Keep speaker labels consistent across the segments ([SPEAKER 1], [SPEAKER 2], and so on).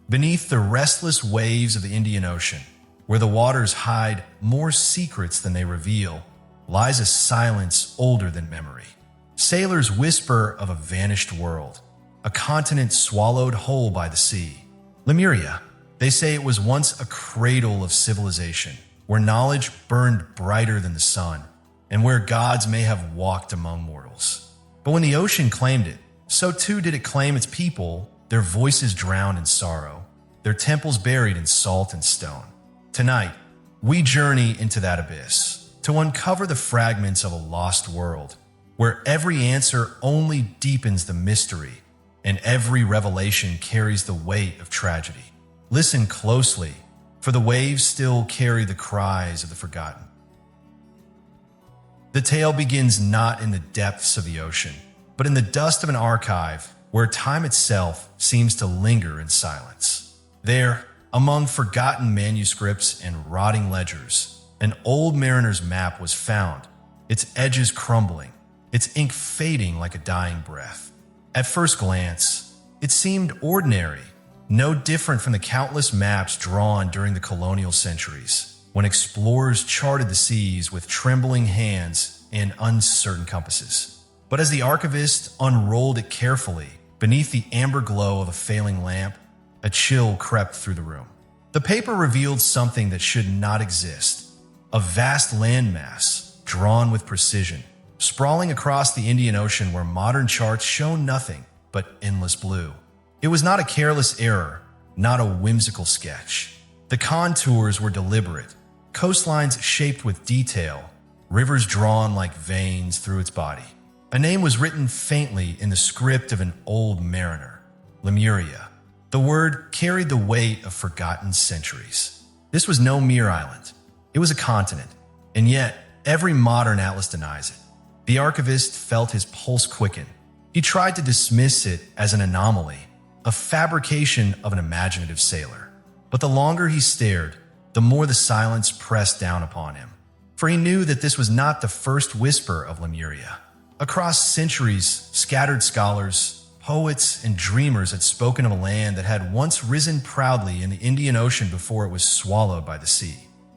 [SPEAKER 1] Beneath the restless waves of the Indian Ocean, where the waters hide more secrets than they reveal, lies a silence older than memory. Sailors whisper of a vanished world, a continent swallowed whole by the sea. Lemuria, they say it was once a cradle of civilization, where knowledge burned brighter than the sun, and where gods may have walked among mortals. But when the ocean claimed it, so too did it claim its people, their voices drowned in sorrow, their temples buried in salt and stone. Tonight, we journey into that abyss, to uncover the fragments of a lost world, where every answer only deepens the mystery, and every revelation carries the weight of tragedy. Listen closely, for the waves still carry the cries of the forgotten. The tale begins not in the depths of the ocean, but in the dust of an archive where time itself seems to linger in silence. There, among forgotten manuscripts and rotting ledgers, an old mariner's map was found, its edges crumbling, its ink fading like a dying breath. At first glance, it seemed ordinary, no different from the countless maps drawn during the colonial centuries, when explorers charted the seas with trembling hands and uncertain compasses. But as the archivist unrolled it carefully, beneath the amber glow of a failing lamp, a chill crept through the room. The paper revealed something that should not exist, a vast landmass, drawn with precision, sprawling across the Indian Ocean where modern charts show nothing but endless blue. It was not a careless error, not a whimsical sketch. The contours were deliberate, coastlines shaped with detail, rivers drawn like veins through its body. A name was written faintly in the script of an old mariner, Lemuria. The word carried the weight of forgotten centuries. This was no mere island. It was a continent, and yet every modern atlas denies it. The archivist felt his pulse quicken. He tried to dismiss it as an anomaly, a fabrication of an imaginative sailor. But the longer he stared, the more the silence pressed down upon him. For he knew that this was not the first whisper of Lemuria. Across centuries, scattered scholars, poets, and dreamers had spoken of a land that had once risen proudly in the Indian Ocean before it was swallowed by the sea.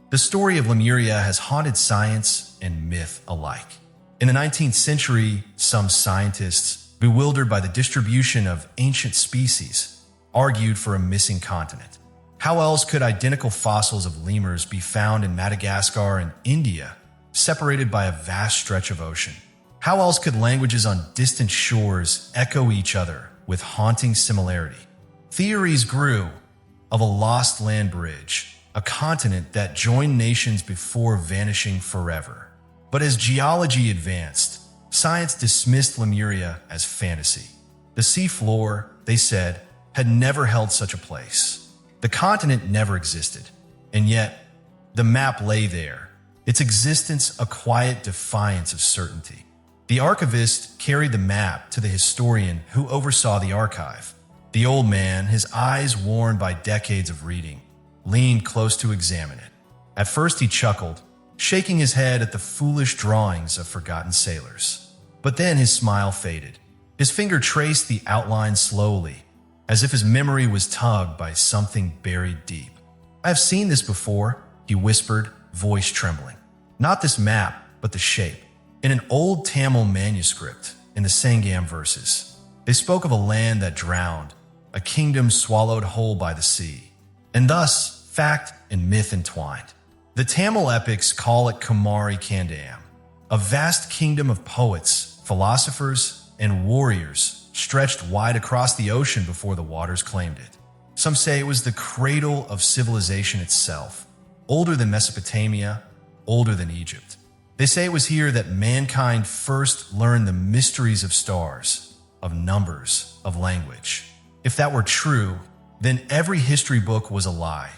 [SPEAKER 1] The story of Lemuria has haunted science and myth alike. In the 19th century, some scientists, bewildered by the distribution of ancient species, argued for a missing continent. How else could identical fossils of lemurs be found in Madagascar and India, separated by a vast stretch of ocean? How else could languages on distant shores echo each other with haunting similarity? Theories grew of a lost land bridge, a continent that joined nations before vanishing forever. But as geology advanced, science dismissed Lemuria as fantasy. The seafloor, they said, had never held such a place. The continent never existed, and yet the map lay there, its existence a quiet defiance of certainty. The archivist carried the map to the historian who oversaw the archive. The old man, his eyes worn by decades of reading, leaned close to examine it. At first he chuckled, shaking his head at the foolish drawings of forgotten sailors. But then his smile faded. His finger traced the outline slowly, as if his memory was tugged by something buried deep. "I have seen this before," he whispered, voice trembling. "Not this map, but the shape. In an old Tamil manuscript, in the Sangam verses, they spoke of a land that drowned, a kingdom swallowed whole by the sea. And thus, fact and myth entwined. The Tamil epics call it Kumari Kandam, a vast kingdom of poets, philosophers, and warriors stretched wide across the ocean before the waters claimed it. Some say it was the cradle of civilization itself, older than Mesopotamia, older than Egypt. They say it was here that mankind first learned the mysteries of stars, of numbers, of language. If that were true, then every history book was a lie,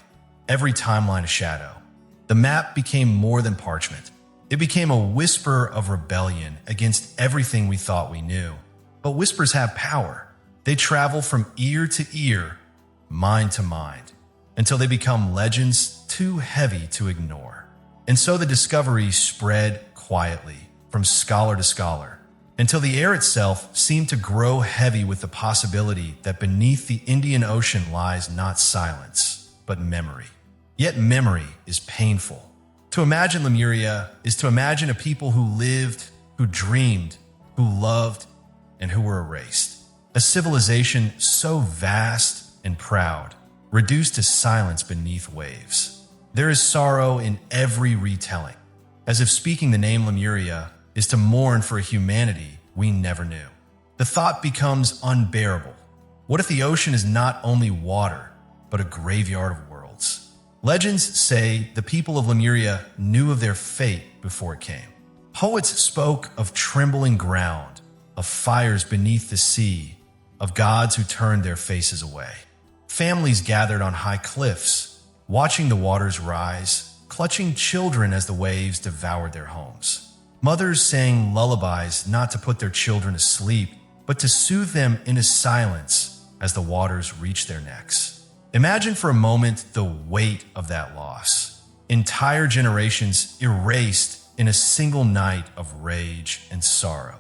[SPEAKER 1] every timeline a shadow. The map became more than parchment. It became a whisper of rebellion against everything we thought we knew. But whispers have power. They travel from ear to ear, mind to mind, until they become legends too heavy to ignore. And so the discovery spread quietly, from scholar to scholar, until the air itself seemed to grow heavy with the possibility that beneath the Indian Ocean lies not silence, but memory. Yet memory is painful. To imagine Lemuria is to imagine a people who lived, who dreamed, who loved, and who were erased. A civilization so vast and proud, reduced to silence beneath waves. There is sorrow in every retelling, as if speaking the name Lemuria is to mourn for a humanity we never knew. The thought becomes unbearable. What if the ocean is not only water, but a graveyard of worlds? Legends say the people of Lemuria knew of their fate before it came. Poets spoke of trembling ground, of fires beneath the sea, of gods who turned their faces away. Families gathered on high cliffs, watching the waters rise, clutching children as the waves devoured their homes. Mothers sang lullabies not to put their children to sleep, but to soothe them into silence as the waters reached their necks. Imagine for a moment the weight of that loss. Entire generations erased in a single night of rage and sorrow.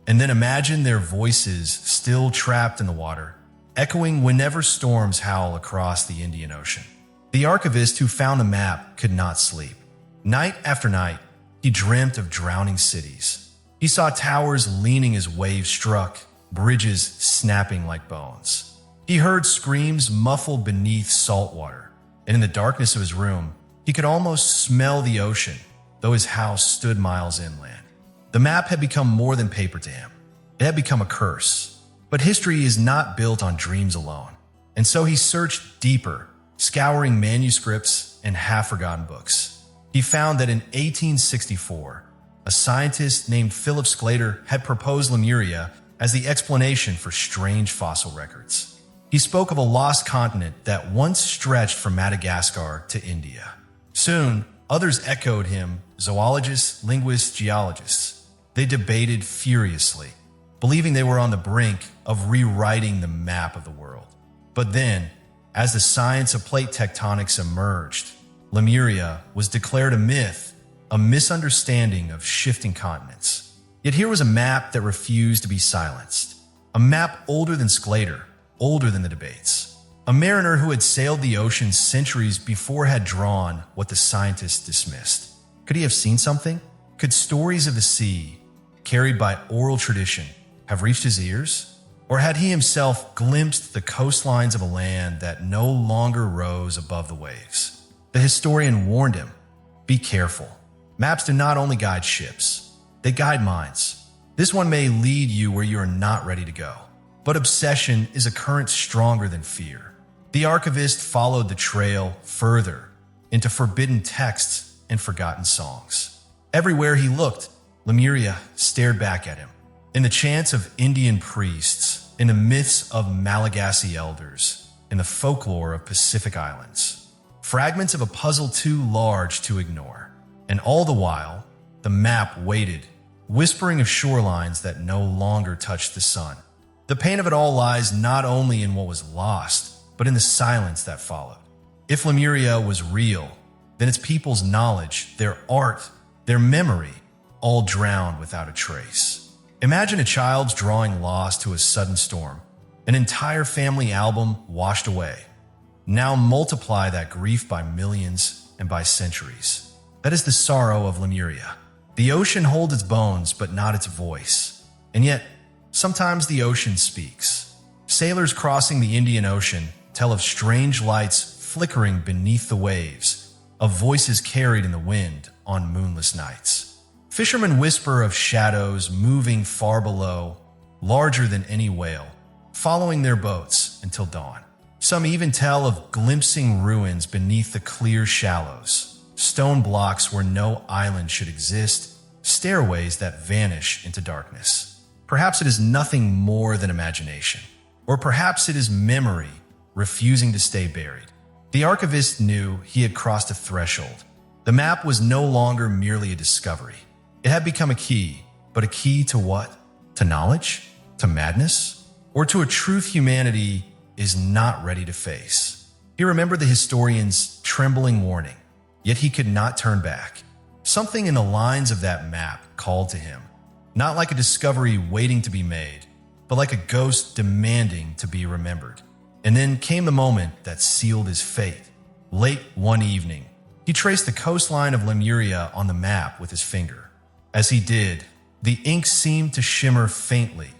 [SPEAKER 1] And then imagine their voices still trapped in the water, echoing whenever storms howl across the Indian Ocean. The archivist who found the map could not sleep. Night after night, he dreamt of drowning cities. He saw towers leaning as waves struck, bridges snapping like bones. He heard screams muffled beneath salt water, and in the darkness of his room, he could almost smell the ocean, though his house stood miles inland. The map had become more than paper to him. It had become a curse. But history is not built on dreams alone. And so he searched deeper, scouring manuscripts and half-forgotten books. He found that in 1864, a scientist named Philip Sclater had proposed Lemuria as the explanation for strange fossil records. He spoke of a lost continent that once stretched from Madagascar to India. Soon, others echoed him, zoologists, linguists, geologists. They debated furiously, believing they were on the brink of rewriting the map of the world. But then, as the science of plate tectonics emerged, Lemuria was declared a myth, a misunderstanding of shifting continents. Yet here was a map that refused to be silenced. A map older than Sclater, older than the debates. A mariner who had sailed the ocean centuries before had drawn what the scientists dismissed. Could he have seen something? Could stories of the sea, carried by oral tradition, have reached his ears? Or had he himself glimpsed the coastlines of a land that no longer rose above the waves? The historian warned him, be careful. Maps do not only guide ships, they guide minds. This one may lead you where you are not ready to go. But obsession is a current stronger than fear. The archivist followed the trail further into forbidden texts and forgotten songs. Everywhere he looked, Lemuria stared back at him. In the chants of Indian priests, in the myths of Malagasy elders, in the folklore of Pacific islands. Fragments of a puzzle too large to ignore. And all the while, the map waited, whispering of shorelines that no longer touched the sun. The pain of it all lies not only in what was lost, but in the silence that followed. If Lemuria was real, then its people's knowledge, their art, their memory, all drowned without a trace. Imagine a child's drawing lost to a sudden storm, an entire family album washed away. Now multiply that grief by millions and by centuries. That is the sorrow of Lemuria. The ocean holds its bones, but not its voice. And yet, sometimes the ocean speaks. Sailors crossing the Indian Ocean tell of strange lights flickering beneath the waves, of voices carried in the wind on moonless nights. Fishermen whisper of shadows moving far below, larger than any whale, following their boats until dawn. Some even tell of glimpsing ruins beneath the clear shallows, stone blocks where no island should exist, stairways that vanish into darkness. Perhaps it is nothing more than imagination, or perhaps it is memory refusing to stay buried. The archivist knew he had crossed a threshold. The map was no longer merely a discovery. It had become a key, but a key to what? To knowledge? To madness? Or to a truth humanity is not ready to face? He remembered the historian's trembling warning, yet he could not turn back. Something in the lines of that map called to him. not like a discovery waiting to be made, but like a ghost demanding to be remembered. And then came the moment that sealed his fate. Late one evening, he traced the coastline of Lemuria on the map with his finger. As he did, the ink seemed to shimmer faintly,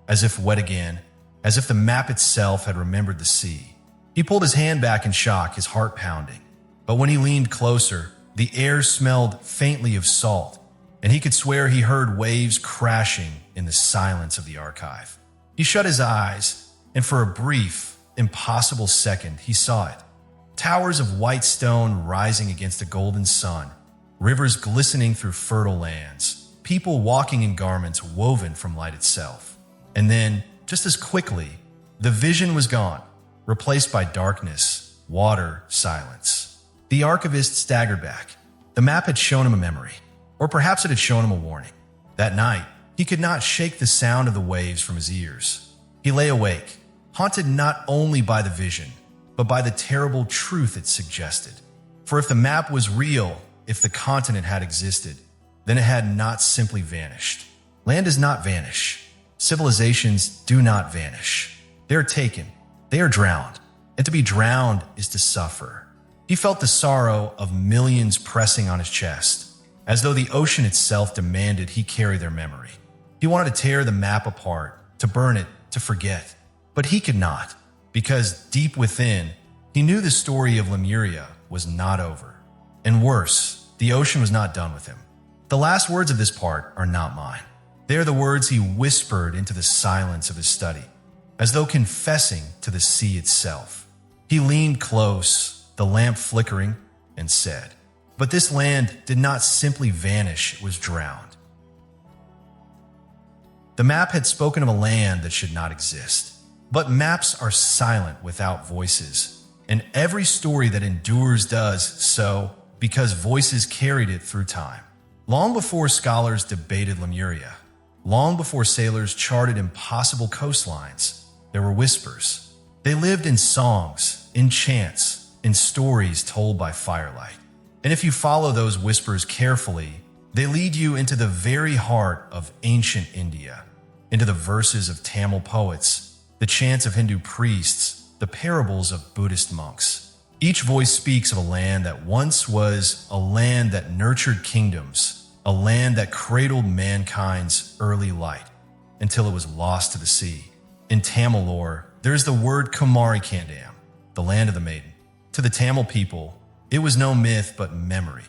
[SPEAKER 1] as if wet again, as if the map itself had remembered the sea. He pulled his hand back in shock, his heart pounding. But when he leaned closer, the air smelled faintly of salt, and he could swear he heard waves crashing in the silence of the archive. He shut his eyes, and for a brief, impossible second, he saw it. Towers of white stone rising against a golden sun, rivers glistening through fertile lands, people walking in garments woven from light itself. And then, just as quickly, the vision was gone, replaced by darkness, water, silence. The archivist staggered back. The map had shown him a memory, or perhaps it had shown him a warning. That night, he could not shake the sound of the waves from his ears. He lay awake, haunted not only by the vision, but by the terrible truth it suggested. For if the map was real, if the continent had existed, then it had not simply vanished. Land does not vanish. Civilizations do not vanish. They are taken. They are drowned. And to be drowned is to suffer. He felt the sorrow of millions pressing on his chest, as though the ocean itself demanded he carry their memory. He wanted to tear the map apart, to burn it, to forget. But he could not, because deep within, he knew the story of Lemuria was not over. And worse, the ocean was not done with him. The last words of this part are not mine. They are the words he whispered into the silence of his study, as though confessing to the sea itself. He leaned close, the lamp flickering, and said, "But this land did not simply vanish, it was drowned." The map had spoken of a land that should not exist. But maps are silent without voices, and every story that endures does so because voices carried it through time. Long before scholars debated Lemuria, long before sailors charted impossible coastlines, there were whispers. They lived in songs, in chants, in stories told by firelight. And if you follow those whispers carefully, they lead you into the very heart of ancient India, into the verses of Tamil poets, the chants of Hindu priests, the parables of Buddhist monks. Each voice speaks of a land that once was a land that nurtured kingdoms, a land that cradled mankind's early light until it was lost to the sea. In Tamil lore, there is the word Kumari Kandam, the land of the maiden. To the Tamil people, it was no myth but memory.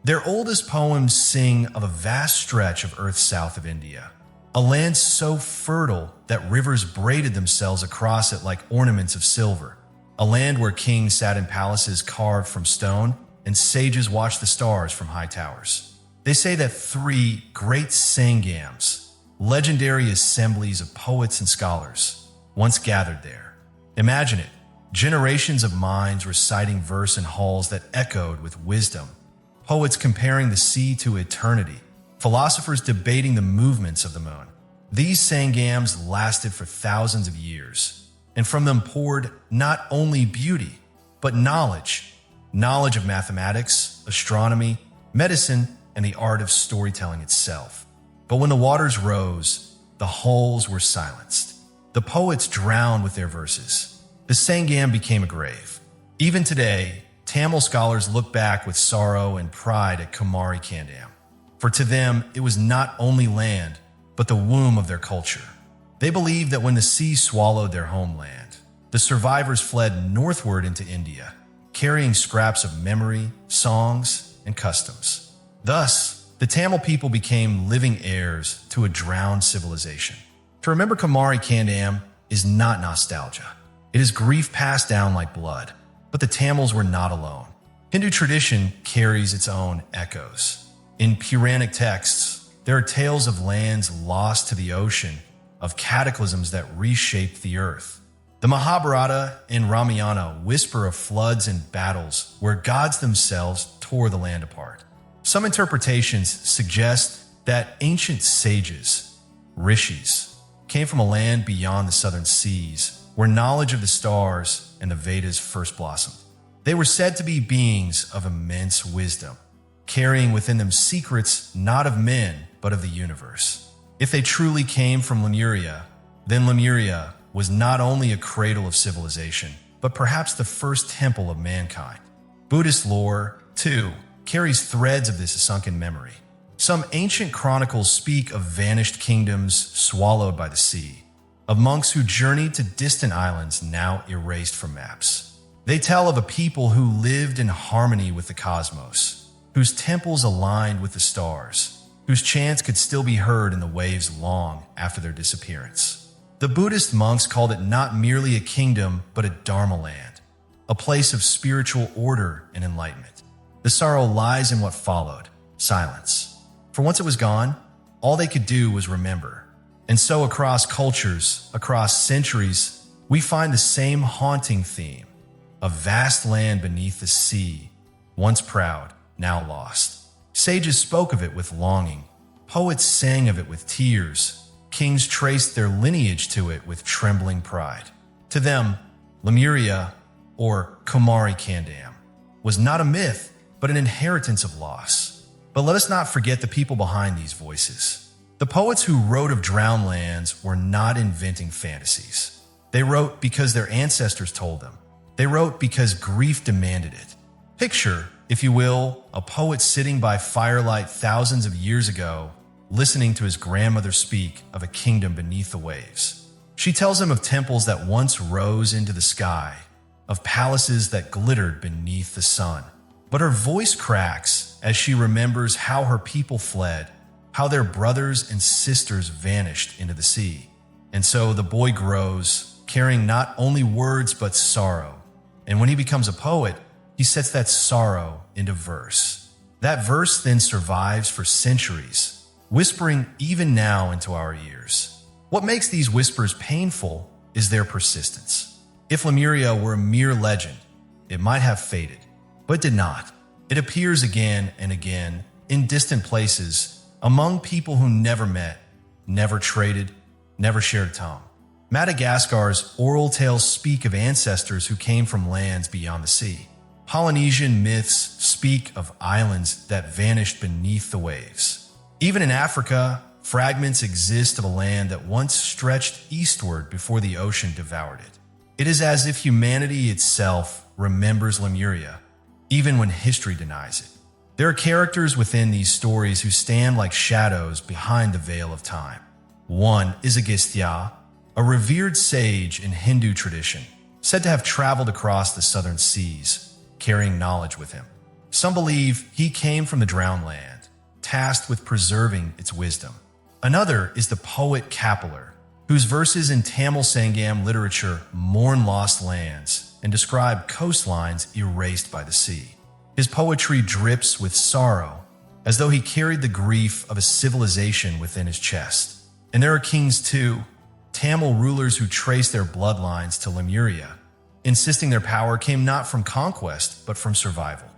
[SPEAKER 1] Their oldest poems sing of a vast stretch of earth south of India, a land so fertile that rivers braided themselves across it like ornaments of silver, a land where kings sat in palaces carved from stone and sages watched the stars from high towers. They say that 3 great sangams, legendary assemblies of poets and scholars, once gathered there. Imagine it, generations of minds reciting verse in halls that echoed with wisdom, poets comparing the sea to eternity, philosophers debating the movements of the moon. These sangams lasted for thousands of years, and from them poured not only beauty, but knowledge of mathematics, astronomy, medicine, and the art of storytelling itself. But when the waters rose, the halls were silenced. The poets drowned with their verses. The sangam became a grave. Even today, Tamil scholars look back with sorrow and pride at Kumari Kandam. For to them, it was not only land, but the womb of their culture. They believed that when the sea swallowed their homeland, the survivors fled northward into India, carrying scraps of memory, songs, and customs. Thus, the Tamil people became living heirs to a drowned civilization. To remember Kumari Kandam is not nostalgia. It is grief passed down like blood. But the Tamils were not alone. Hindu tradition carries its own echoes. In Puranic texts, there are tales of lands lost to the ocean, of cataclysms that reshaped the earth. The Mahabharata and Ramayana whisper of floods and battles where gods themselves tore the land apart. Some interpretations suggest that ancient sages, rishis, came from a land beyond the southern seas, where knowledge of the stars and the Vedas first blossomed. They were said to be beings of immense wisdom, carrying within them secrets not of men, but of the universe. If they truly came from Lemuria, then Lemuria was not only a cradle of civilization, but perhaps the first temple of mankind. Buddhist lore, too, carries threads of this sunken memory. Some ancient chronicles speak of vanished kingdoms swallowed by the sea, of monks who journeyed to distant islands now erased from maps. They tell of a people who lived in harmony with the cosmos, whose temples aligned with the stars, whose chants could still be heard in the waves long after their disappearance. The Buddhist monks called it not merely a kingdom, but a Dharma land, a place of spiritual order and enlightenment. The sorrow lies in what followed: silence. For once it was gone, all they could do was remember. And so across cultures, across centuries, we find the same haunting theme: a vast land beneath the sea, once proud, now lost. Sages spoke of it with longing. Poets sang of it with tears. Kings traced their lineage to it with trembling pride. To them, Lemuria, or Kumari Kandam, was not a myth, but an inheritance of loss. But let us not forget the people behind these voices. The poets who wrote of drowned lands were not inventing fantasies. They wrote because their ancestors told them. They wrote because grief demanded it. Picture, if you will, a poet sitting by firelight thousands of years ago, listening to his grandmother speak of a kingdom beneath the waves. She tells him of temples that once rose into the sky, of palaces that glittered beneath the sun. But her voice cracks as she remembers how her people fled, how their brothers and sisters vanished into the sea. And so the boy grows, carrying not only words but sorrow. And when he becomes a poet, he sets that sorrow into verse. That verse then survives for centuries, whispering even now into our ears. What makes these whispers painful is their persistence. If Lemuria were a mere legend, it might have faded, but it did not. It appears again and again in distant places, among people who never met, never traded, never shared a tongue. Madagascar's oral tales speak of ancestors who came from lands beyond the sea. Polynesian myths speak of islands that vanished beneath the waves. Even in Africa, fragments exist of a land that once stretched eastward before the ocean devoured it. It is as if humanity itself remembers Lemuria, even when history denies it. There are characters within these stories who stand like shadows behind the veil of time. One is Agastya, a revered sage in Hindu tradition, said to have traveled across the southern seas, carrying knowledge with him. Some believe he came from the drowned land, tasked with preserving its wisdom. Another is the poet Kapilar, whose verses in Tamil Sangam literature mourn lost lands and describe coastlines erased by the sea. His poetry drips with sorrow, as though he carried the grief of a civilization within his chest. And there are kings too, Tamil rulers who trace their bloodlines to Lemuria, insisting their power came not from conquest, but from survival.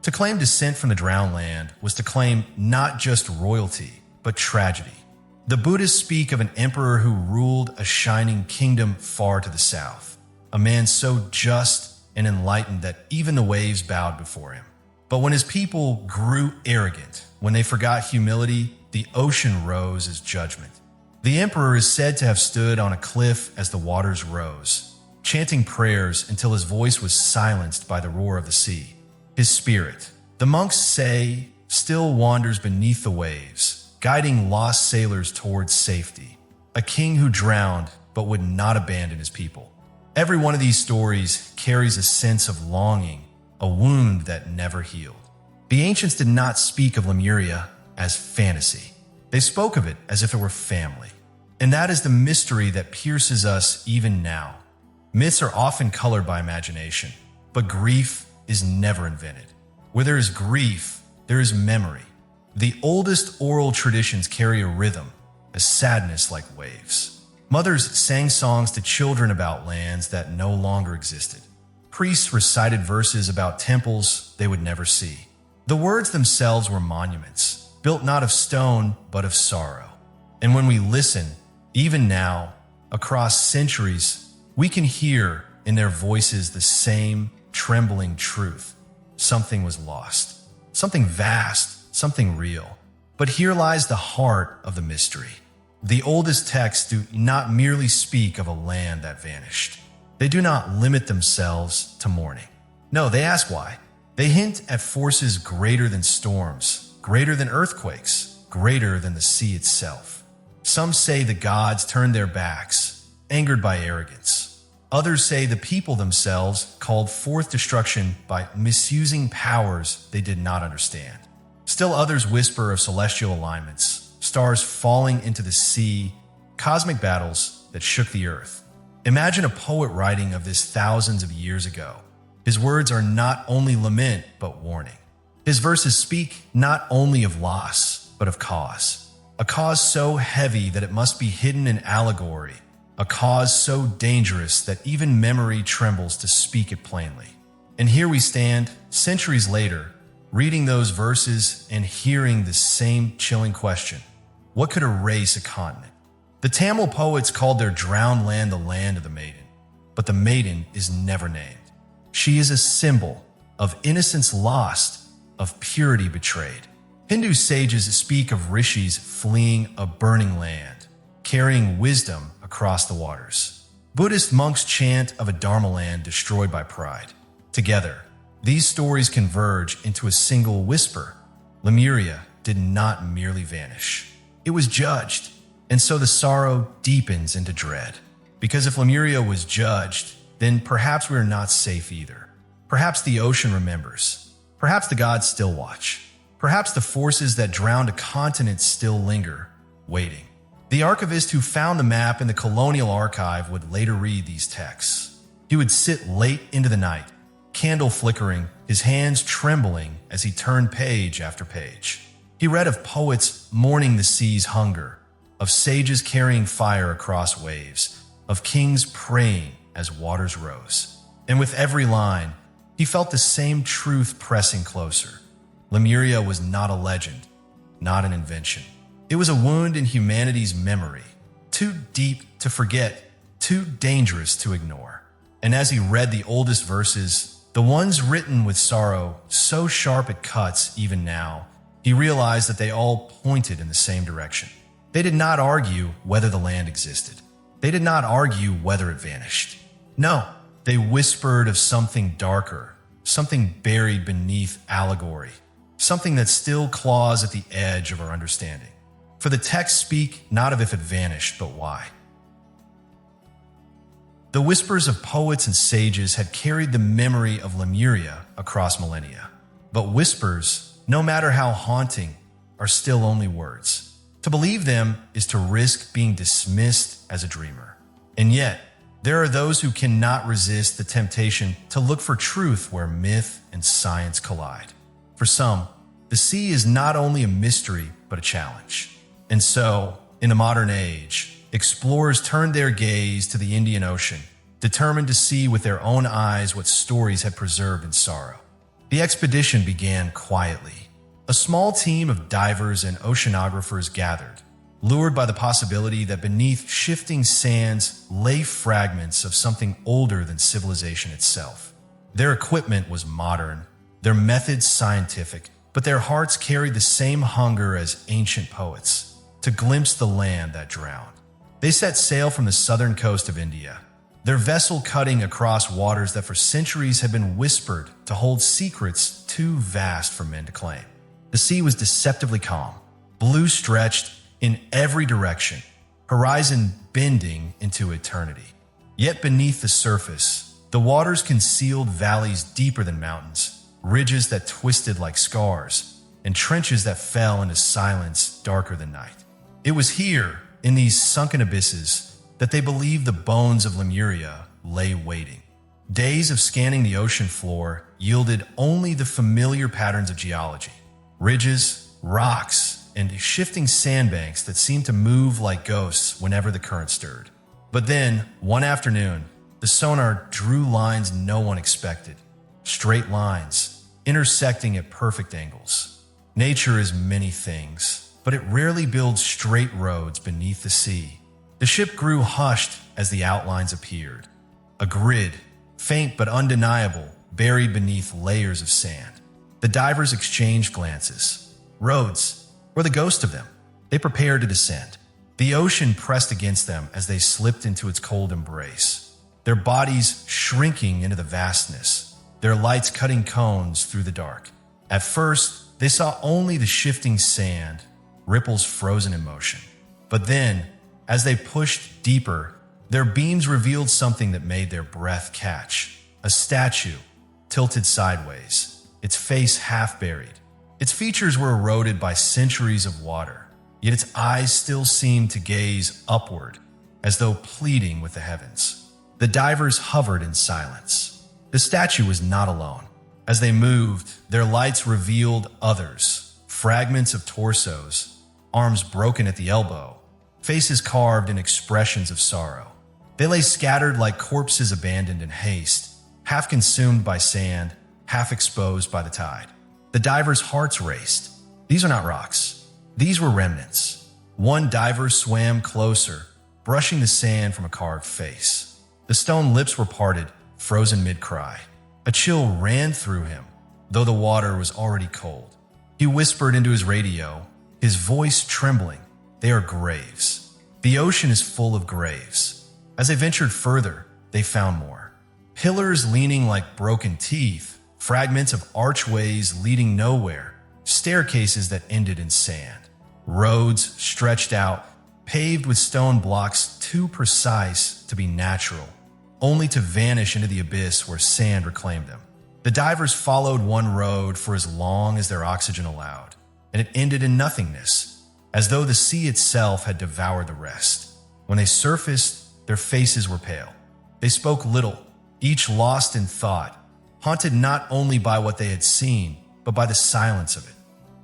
[SPEAKER 1] To claim descent from the drowned land was to claim not just royalty, but tragedy. The Buddhists speak of an emperor who ruled a shining kingdom far to the south, a man so just and enlightened that even the waves bowed before him. But when his people grew arrogant, when they forgot humility, the ocean rose as judgment. The emperor is said to have stood on a cliff as the waters rose, chanting prayers until his voice was silenced by the roar of the sea. His spirit, the monks say, still wanders beneath the waves, guiding lost sailors towards safety. A king who drowned but would not abandon his people. Every one of these stories carries a sense of longing, a wound that never healed. The ancients did not speak of Lemuria as fantasy. They spoke of it as if it were family. And that is the mystery that pierces us even now. Myths are often colored by imagination, but grief is never invented. Where there is grief, there is memory. The oldest oral traditions carry a rhythm, a sadness like waves. Mothers sang songs to children about lands that no longer existed. Priests recited verses about temples they would never see. The words themselves were monuments, built not of stone, but of sorrow. And when we listen, even now, across centuries, we can hear in their voices the same trembling truth. Something was lost, something vast, something real. But here lies the heart of the mystery. The oldest texts do not merely speak of a land that vanished. They do not limit themselves to mourning. No, they ask why. They hint at forces greater than storms, greater than earthquakes, greater than the sea itself. Some say the gods turned their backs, angered by arrogance. Others say the people themselves called forth destruction by misusing powers they did not understand. Still others whisper of celestial alignments, stars falling into the sea, cosmic battles that shook the earth. Imagine a poet writing of this thousands of years ago. His words are not only lament, but warning. His verses speak not only of loss, but of cause. A cause so heavy that it must be hidden in allegory. A cause so dangerous that even memory trembles to speak it plainly. And here we stand, centuries later, reading those verses and hearing the same chilling question. What could erase a continent? The Tamil poets called their drowned land the land of the maiden, but the maiden is never named. She is a symbol of innocence lost, of purity betrayed. Hindu sages speak of rishis fleeing a burning land, carrying wisdom across the waters. Buddhist monks chant of a dharma land destroyed by pride. Together, these stories converge into a single whisper. Lemuria did not merely vanish. It was judged. And so the sorrow deepens into dread. Because if Lemuria was judged, then perhaps we are not safe either. Perhaps the ocean remembers. Perhaps the gods still watch. Perhaps the forces that drowned a continent still linger, waiting. The archivist who found the map in the colonial archive would later read these texts. He would sit late into the night, candle flickering, his hands trembling as he turned page after page. He read of poets mourning the sea's hunger, of sages carrying fire across waves, of kings praying as waters rose. And with every line, he felt the same truth pressing closer. Lemuria was not a legend, not an invention. It was a wound in humanity's memory, too deep to forget, too dangerous to ignore. And as he read the oldest verses, the ones written with sorrow, so sharp it cuts even now, he realized that they all pointed in the same direction. They did not argue whether the land existed. They did not argue whether it vanished. No, they whispered of something darker, something buried beneath allegory, something that still claws at the edge of our understanding. For the texts speak not of if it vanished, but why. The whispers of poets and sages had carried the memory of Lemuria across millennia. But whispers, no matter how haunting, are still only words. To believe them is to risk being dismissed as a dreamer. And yet, there are those who cannot resist the temptation to look for truth where myth and science collide. For some, the sea is not only a mystery, but a challenge. And so, in the modern age, explorers turned their gaze to the Indian Ocean, determined to see with their own eyes what stories had preserved in sorrow. The expedition began quietly. A small team of divers and oceanographers gathered, lured by the possibility that beneath shifting sands lay fragments of something older than civilization itself. Their equipment was modern, their methods scientific, but their hearts carried the same hunger as ancient poets, to glimpse the land that drowned. They set sail from the southern coast of India, their vessel cutting across waters that for centuries had been whispered to hold secrets too vast for men to claim. The sea was deceptively calm, blue stretched in every direction, horizon bending into eternity. Yet beneath the surface, the waters concealed valleys deeper than mountains, ridges that twisted like scars, and trenches that fell into silence darker than night. It was here, in these sunken abysses, that they believed the bones of Lemuria lay waiting. Days of scanning the ocean floor yielded only the familiar patterns of geology. Ridges, rocks, and shifting sandbanks that seemed to move like ghosts whenever the current stirred. But then, one afternoon, the sonar drew lines no one expected. Straight lines, intersecting at perfect angles. Nature is many things, but it rarely builds straight roads beneath the sea. The ship grew hushed as the outlines appeared. A grid, faint but undeniable, buried beneath layers of sand. The divers exchanged glances. Roads, or the ghost of them. They prepared to descend. The ocean pressed against them as they slipped into its cold embrace, their bodies shrinking into the vastness, their lights cutting cones through the dark. At first, they saw only the shifting sand, ripples frozen in motion. But then, as they pushed deeper, their beams revealed something that made their breath catch. A statue, tilted sideways, its face half buried. Its features were eroded by centuries of water, yet its eyes still seemed to gaze upward, as though pleading with the heavens. The divers hovered in silence. The statue was not alone. As they moved, their lights revealed others, fragments of torsos, arms broken at the elbow, faces carved in expressions of sorrow. They lay scattered like corpses abandoned in haste, half consumed by sand, half exposed by the tide. The divers' hearts raced. These are not rocks. These were remnants. One diver swam closer, brushing the sand from a carved face. The stone lips were parted, frozen mid-cry. A chill ran through him, though the water was already cold. He whispered into his radio, his voice trembling, "They are graves. The ocean is full of graves." As they ventured further, they found more. Pillars leaning like broken teeth, fragments of archways leading nowhere, staircases that ended in sand. Roads stretched out, paved with stone blocks too precise to be natural, only to vanish into the abyss where sand reclaimed them. The divers followed one road for as long as their oxygen allowed, and it ended in nothingness, as though the sea itself had devoured the rest. When they surfaced, their faces were pale. They spoke little, each lost in thought, haunted not only by what they had seen, but by the silence of it.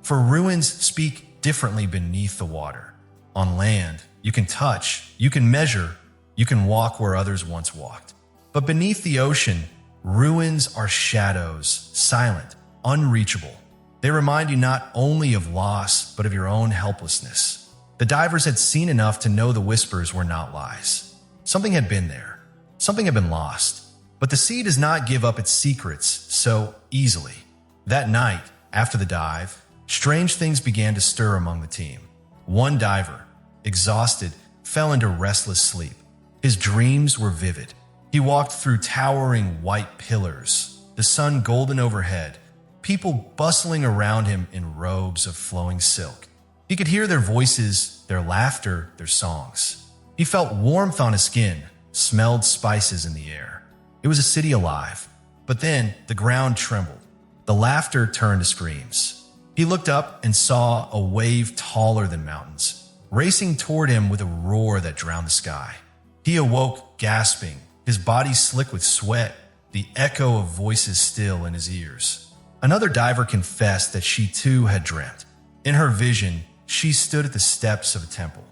[SPEAKER 1] For ruins speak differently beneath the water. On land, you can touch, you can measure, you can walk where others once walked. But beneath the ocean, ruins are shadows, silent, unreachable. They remind you not only of loss, but of your own helplessness. The divers had seen enough to know the whispers were not lies. Something had been there. Something had been lost. But the sea does not give up its secrets so easily. That night, after the dive, strange things began to stir among the team. One diver, exhausted, fell into restless sleep. His dreams were vivid. He walked through towering white pillars, the sun golden overhead, people bustling around him in robes of flowing silk. He could hear their voices, their laughter, their songs. He felt warmth on his skin, smelled spices in the air. It was a city alive. But then the ground trembled. The laughter turned to screams. He looked up and saw a wave taller than mountains, racing toward him with a roar that drowned the sky. He awoke, gasping, his body slick with sweat, the echo of voices still in his ears. Another diver confessed that she too had dreamt. In her vision, she stood at the steps of a temple.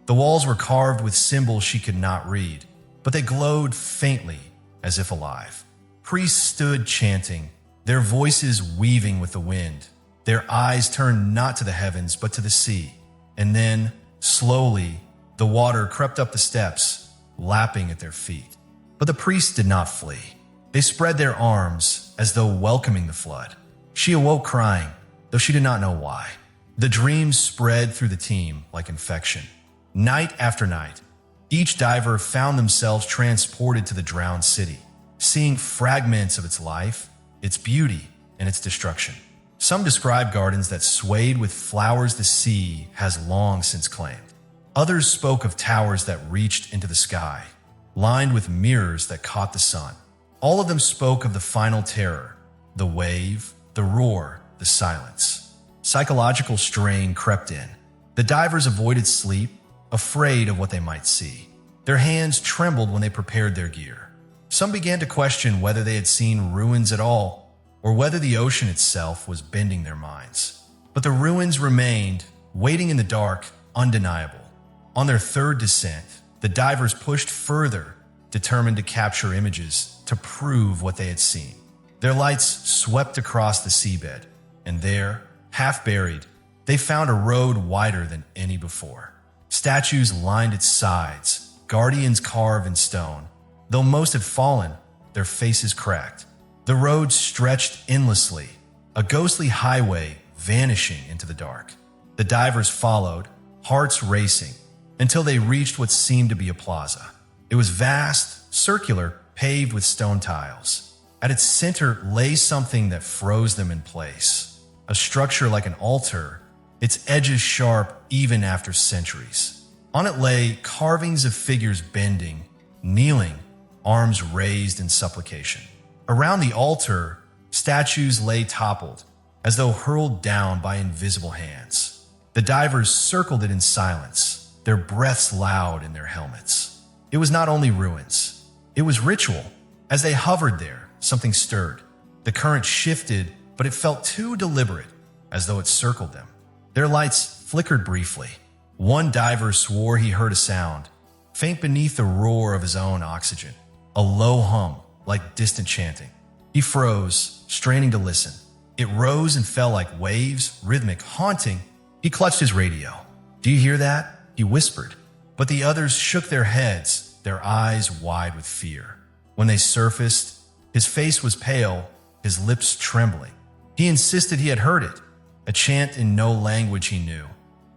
[SPEAKER 1] The walls were carved with symbols she could not read, but they glowed faintly, as if alive. Priests stood chanting, their voices weaving with the wind. Their eyes turned not to the heavens, but to the sea. And then, slowly, the water crept up the steps, lapping at their feet. But the priests did not flee. They spread their arms as though welcoming the flood. She awoke crying, though she did not know why. The dreams spread through the team like infection. Night after night, each diver found themselves transported to the drowned city, seeing fragments of its life, its beauty, and its destruction. Some describe gardens that swayed with flowers the sea has long since claimed. Others spoke of towers that reached into the sky, lined with mirrors that caught the sun. All of them spoke of the final terror, the wave, the roar, the silence. Psychological strain crept in. The divers avoided sleep, afraid of what they might see. Their hands trembled when they prepared their gear. Some began to question whether they had seen ruins at all, or whether the ocean itself was bending their minds. But the ruins remained, waiting in the dark, undeniable. On their third descent, the divers pushed further, determined to capture images to prove what they had seen. Their lights swept across the seabed, and there, half buried, they found a road wider than any before. Statues lined its sides, guardians carved in stone. Though most had fallen, their faces cracked. The road stretched endlessly, a ghostly highway vanishing into the dark. The divers followed, hearts racing. until they reached what seemed to be a plaza. It was vast, circular, paved with stone tiles. At its center lay something that froze them in place, a structure like an altar, its edges sharp even after centuries. On it lay carvings of figures bending, kneeling, arms raised in supplication. Around the altar, statues lay toppled, as though hurled down by invisible hands. The divers circled it in silence, their breaths loud in their helmets. It was not only ruins, it was ritual. As they hovered there, something stirred. The current shifted, but it felt too deliberate, as though it circled them. Their lights flickered briefly. One diver swore he heard a sound, faint beneath the roar of his own oxygen, a low hum like distant chanting. He froze, straining to listen. It rose and fell like waves, rhythmic, haunting. He clutched his radio. "Do you hear that?" he whispered. But the others shook their heads, their eyes wide with fear. When they surfaced, his face was pale, his lips trembling. He insisted he had heard it, a chant in no language he knew,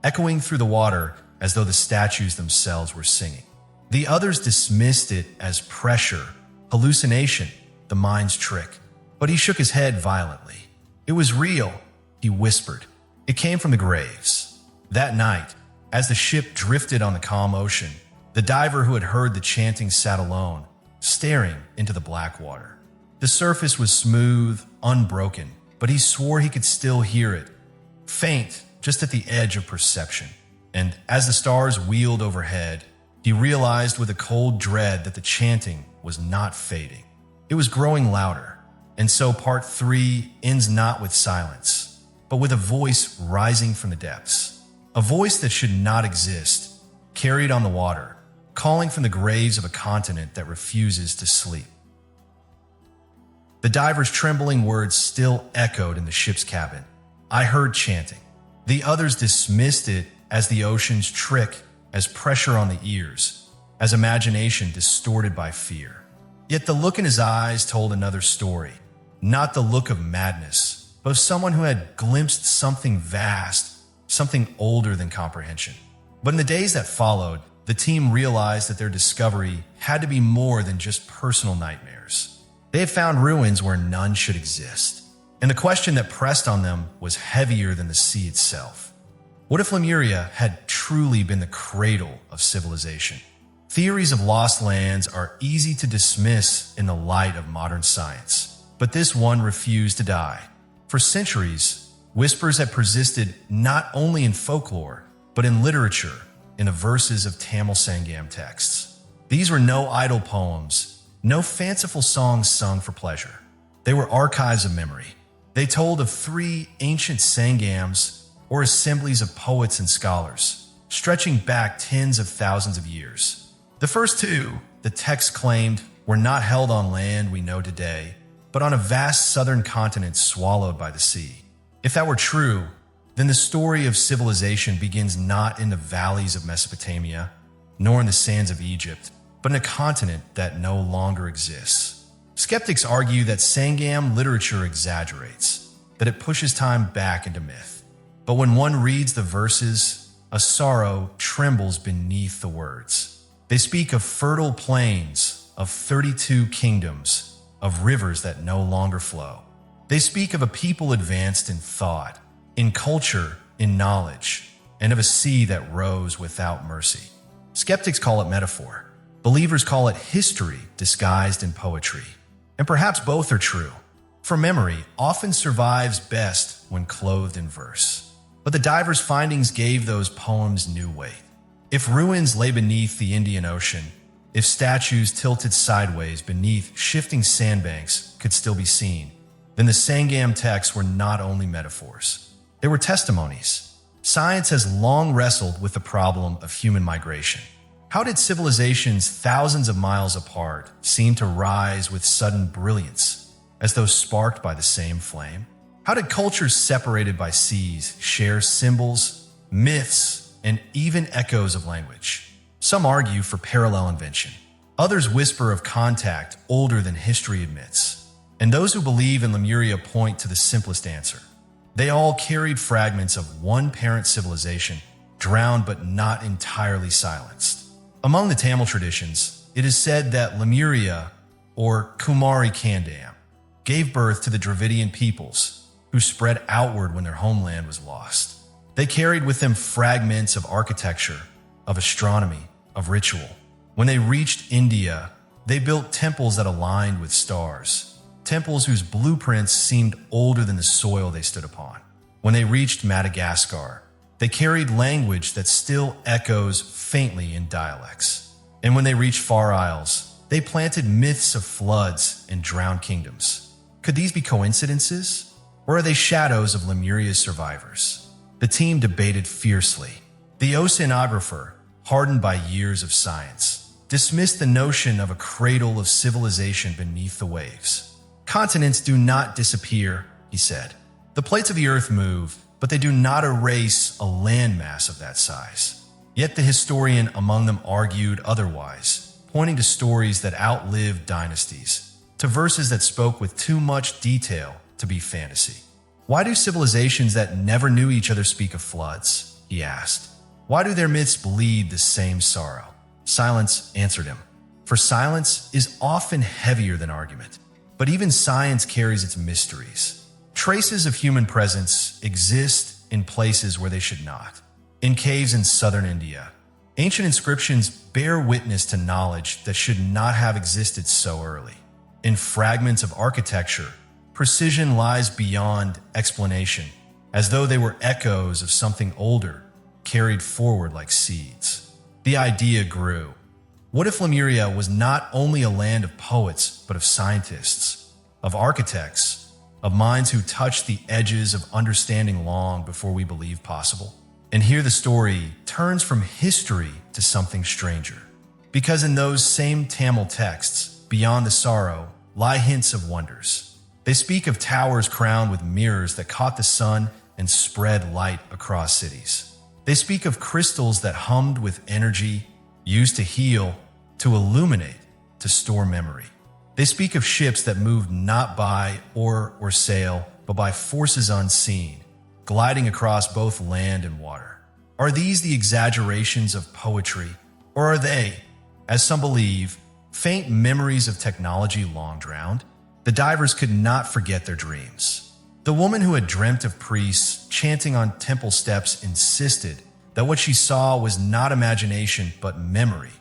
[SPEAKER 1] echoing through the water as though the statues themselves were singing. The others dismissed it as pressure, hallucination, the mind's trick. But he shook his head violently. "It was real," he whispered. "It came from the graves." That night, as the ship drifted on the calm ocean, the diver who had heard the chanting sat alone, staring into the black water. The surface was smooth, unbroken, but he swore he could still hear it, faint just at the edge of perception. And as the stars wheeled overhead, he realized with a cold dread that the chanting was not fading. It was growing louder. And so part 3 ends not with silence, but with a voice rising from the depths. A voice that should not exist, carried on the water, calling from the graves of a continent that refuses to sleep. The diver's trembling words still echoed in the ship's cabin. "I heard chanting." The others dismissed it as the ocean's trick, as pressure on the ears, as imagination distorted by fear. Yet the look in his eyes told another story, not the look of madness, but of someone who had glimpsed something vast, something older than comprehension. But in the days that followed, the team realized that their discovery had to be more than just personal nightmares. They had found ruins where none should exist, and the question that pressed on them was heavier than the sea itself. What if Lemuria had truly been the cradle of civilization? Theories of lost lands are easy to dismiss in the light of modern science, but this one refused to die. For centuries, whispers had persisted not only in folklore, but in literature, in the verses of Tamil Sangam texts. These were no idle poems, no fanciful songs sung for pleasure. They were archives of memory. They told of 3 ancient Sangams, or assemblies of poets and scholars, stretching back tens of thousands of years. The first 2, the text claimed, were not held on land we know today, but on a vast southern continent swallowed by the sea. If that were true, then the story of civilization begins not in the valleys of Mesopotamia, nor in the sands of Egypt, but in a continent that no longer exists. Skeptics argue that Sangam literature exaggerates, that it pushes time back into myth. But when one reads the verses, a sorrow trembles beneath the words. They speak of fertile plains, of 32 kingdoms, of rivers that no longer flow. They speak of a people advanced in thought, in culture, in knowledge, and of a sea that rose without mercy. Skeptics call it metaphor. Believers call it history disguised in poetry. And perhaps both are true, for memory often survives best when clothed in verse. But the divers' findings gave those poems new weight. If ruins lay beneath the Indian Ocean, if statues tilted sideways beneath shifting sandbanks could still be seen, then the Sangam texts were not only metaphors. They were testimonies. Science has long wrestled with the problem of human migration. How did civilizations thousands of miles apart seem to rise with sudden brilliance, as though sparked by the same flame? How did cultures separated by seas share symbols, myths, and even echoes of language? Some argue for parallel invention. Others whisper of contact older than history admits. And those who believe in Lemuria point to the simplest answer. They all carried fragments of one parent civilization, drowned but not entirely silenced. Among the Tamil traditions, it is said that Lemuria, or Kumari Kandam, gave birth to the Dravidian peoples, who spread outward when their homeland was lost. They carried with them fragments of architecture, of astronomy, of ritual. When they reached India, they built temples that aligned with stars, temples whose blueprints seemed older than the soil they stood upon. When they reached Madagascar, they carried language that still echoes faintly in dialects. And when they reached Far Isles, they planted myths of floods and drowned kingdoms. Could these be coincidences? Or are they shadows of Lemuria's survivors? The team debated fiercely. The oceanographer, hardened by years of science, dismissed the notion of a cradle of civilization beneath the waves. Continents do not disappear, he said. The plates of the earth move, but they do not erase a landmass of that size. Yet the historian among them argued otherwise, pointing to stories that outlived dynasties, to verses that spoke with too much detail to be fantasy. Why do civilizations that never knew each other speak of floods? He asked. Why do their myths bleed the same sorrow? Silence answered him. For silence is often heavier than argument, but even science carries its mysteries. Traces of human presence exist in places where they should not. In caves in southern India, ancient inscriptions bear witness to knowledge that should not have existed so early. In fragments of architecture, precision lies beyond explanation, as though they were echoes of something older, carried forward like seeds. The idea grew. What if Lemuria was not only a land of poets, but of scientists, of architects, of minds who touched the edges of understanding long before we believed possible? And here the story turns from history to something stranger. Because in those same Tamil texts, beyond the sorrow, lie hints of wonders. They speak of towers crowned with mirrors that caught the sun and spread light across cities. They speak of crystals that hummed with energy, used to heal, to illuminate, to store memory. They speak of ships that moved not by oar or sail, but by forces unseen, gliding across both land and water. Are these the exaggerations of poetry, or are they, as some believe, faint memories of technology long drowned? The divers could not forget their dreams. The woman who had dreamt of priests chanting on temple steps insisted that what she saw was not imagination but memory,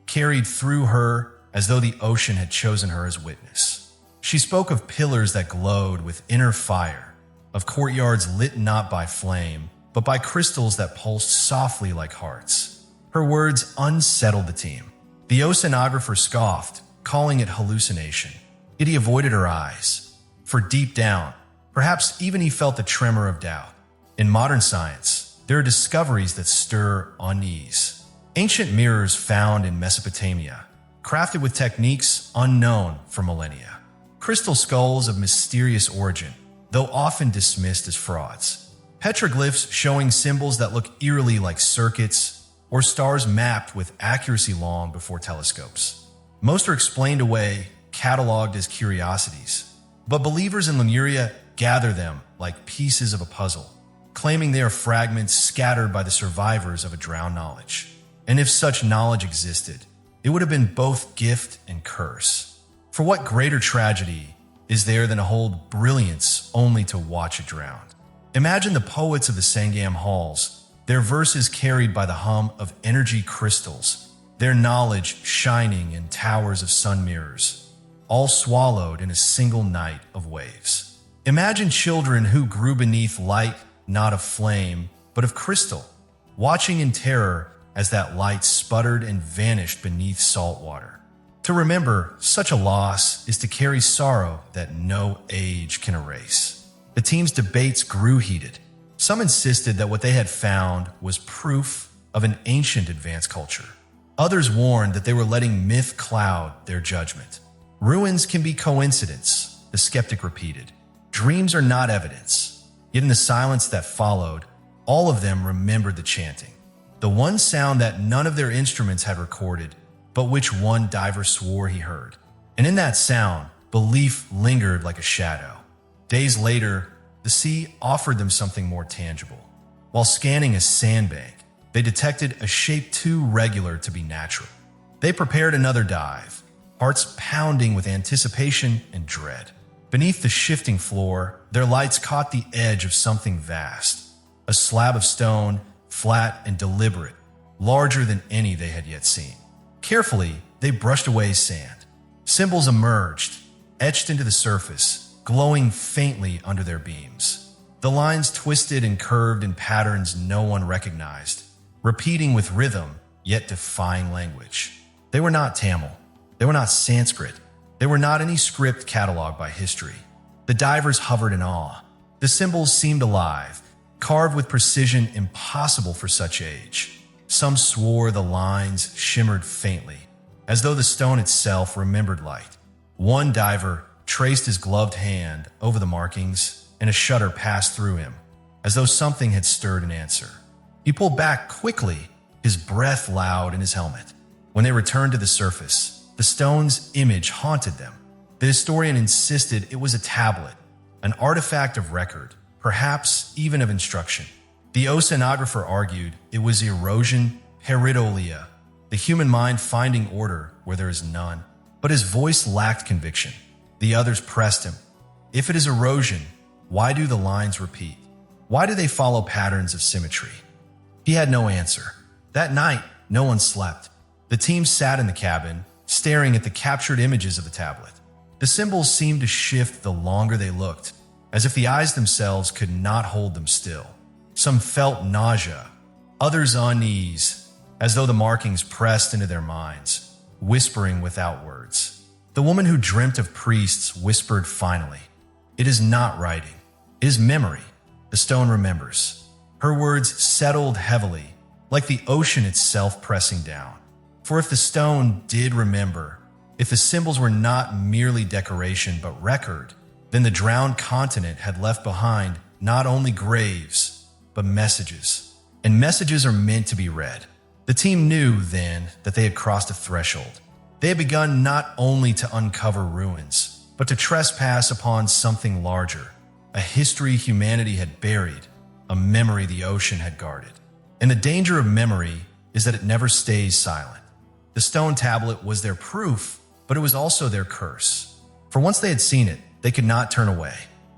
[SPEAKER 1] carried through her as though the ocean had chosen her as witness. She spoke of pillars that glowed with inner fire, of courtyards lit not by flame, but by crystals that pulsed softly like hearts. Her words unsettled the team. The oceanographer scoffed, calling it hallucination. Yet he avoided her eyes. For deep down, perhaps even he felt the tremor of doubt. In modern science, there are discoveries that stir unease. Ancient mirrors found in Mesopotamia, crafted with techniques unknown for millennia. Crystal skulls of mysterious origin, though often dismissed as frauds. Petroglyphs showing symbols that look eerily like circuits, or stars mapped with accuracy long before telescopes. Most are explained away, cataloged as curiosities, but believers in Lemuria gather them like pieces of a puzzle, claiming they are fragments scattered by the survivors of a drowned knowledge. And if such knowledge existed, it would have been both gift and curse. For what greater tragedy is there than to hold brilliance only to watch it drowned? Imagine the poets of the Sangam halls, their verses carried by the hum of energy crystals, their knowledge shining in towers of sun mirrors, all swallowed in a single night of waves. Imagine children who grew beneath light, not of flame, but of crystal, watching in terror as that light sputtered and vanished beneath salt water. To remember such a loss is to carry sorrow that no age can erase. The team's debates grew heated. Some insisted that what they had found was proof of an ancient advanced culture. Others warned that they were letting myth cloud their judgment. Ruins can be coincidence, the skeptic repeated. Dreams are not evidence. Yet in the silence that followed, all of them remembered the chanting. The one sound that none of their instruments had recorded, but which one diver swore he heard. And in that sound, belief lingered like a shadow. Days later, the sea offered them something more tangible. While scanning a sandbank, they detected a shape too regular to be natural. They prepared another dive, hearts pounding with anticipation and dread. Beneath the shifting floor, their lights caught the edge of something vast, a slab of stone, flat and deliberate, larger than any they had yet seen. Carefully, they brushed away sand. Symbols emerged, etched into the surface, glowing faintly under their beams. The lines twisted and curved in patterns no one recognized, repeating with rhythm, yet defying language. They were not Tamil. They were not Sanskrit. They were not any script cataloged by history. The divers hovered in awe. The symbols seemed alive, carved with precision impossible for such age. Some swore the lines shimmered faintly, as though the stone itself remembered light. One diver traced his gloved hand over the markings, and a shudder passed through him, as though something had stirred in answer. He pulled back quickly, his breath loud in his helmet. When they returned to the surface, the stone's image haunted them. The historian insisted it was a tablet, an artifact of record, perhaps even of instruction. The oceanographer argued it was erosion pareidolia, the human mind finding order where there is none. But his voice lacked conviction. The others pressed him. If it is erosion, why do the lines repeat? Why do they follow patterns of symmetry? He had no answer. That night, no one slept. The team sat in the cabin, staring at the captured images of the tablet. The symbols seemed to shift the longer they looked, as if the eyes themselves could not hold them still. Some felt nausea, others unease, as though the markings pressed into their minds, whispering without words. The woman who dreamt of priests whispered finally, "It is not writing, it is memory." The stone remembers. Her words settled heavily, like the ocean itself pressing down. For if the stone did remember, if the symbols were not merely decoration but record, then the drowned continent had left behind not only graves, but messages. And messages are meant to be read. The team knew then that they had crossed a threshold. They had begun not only to uncover ruins, but to trespass upon something larger, a history humanity had buried, a memory the ocean had guarded. And the danger of memory is that it never stays silent. The stone tablet was their proof, but it was also their curse. For once they had seen it, they could not turn away.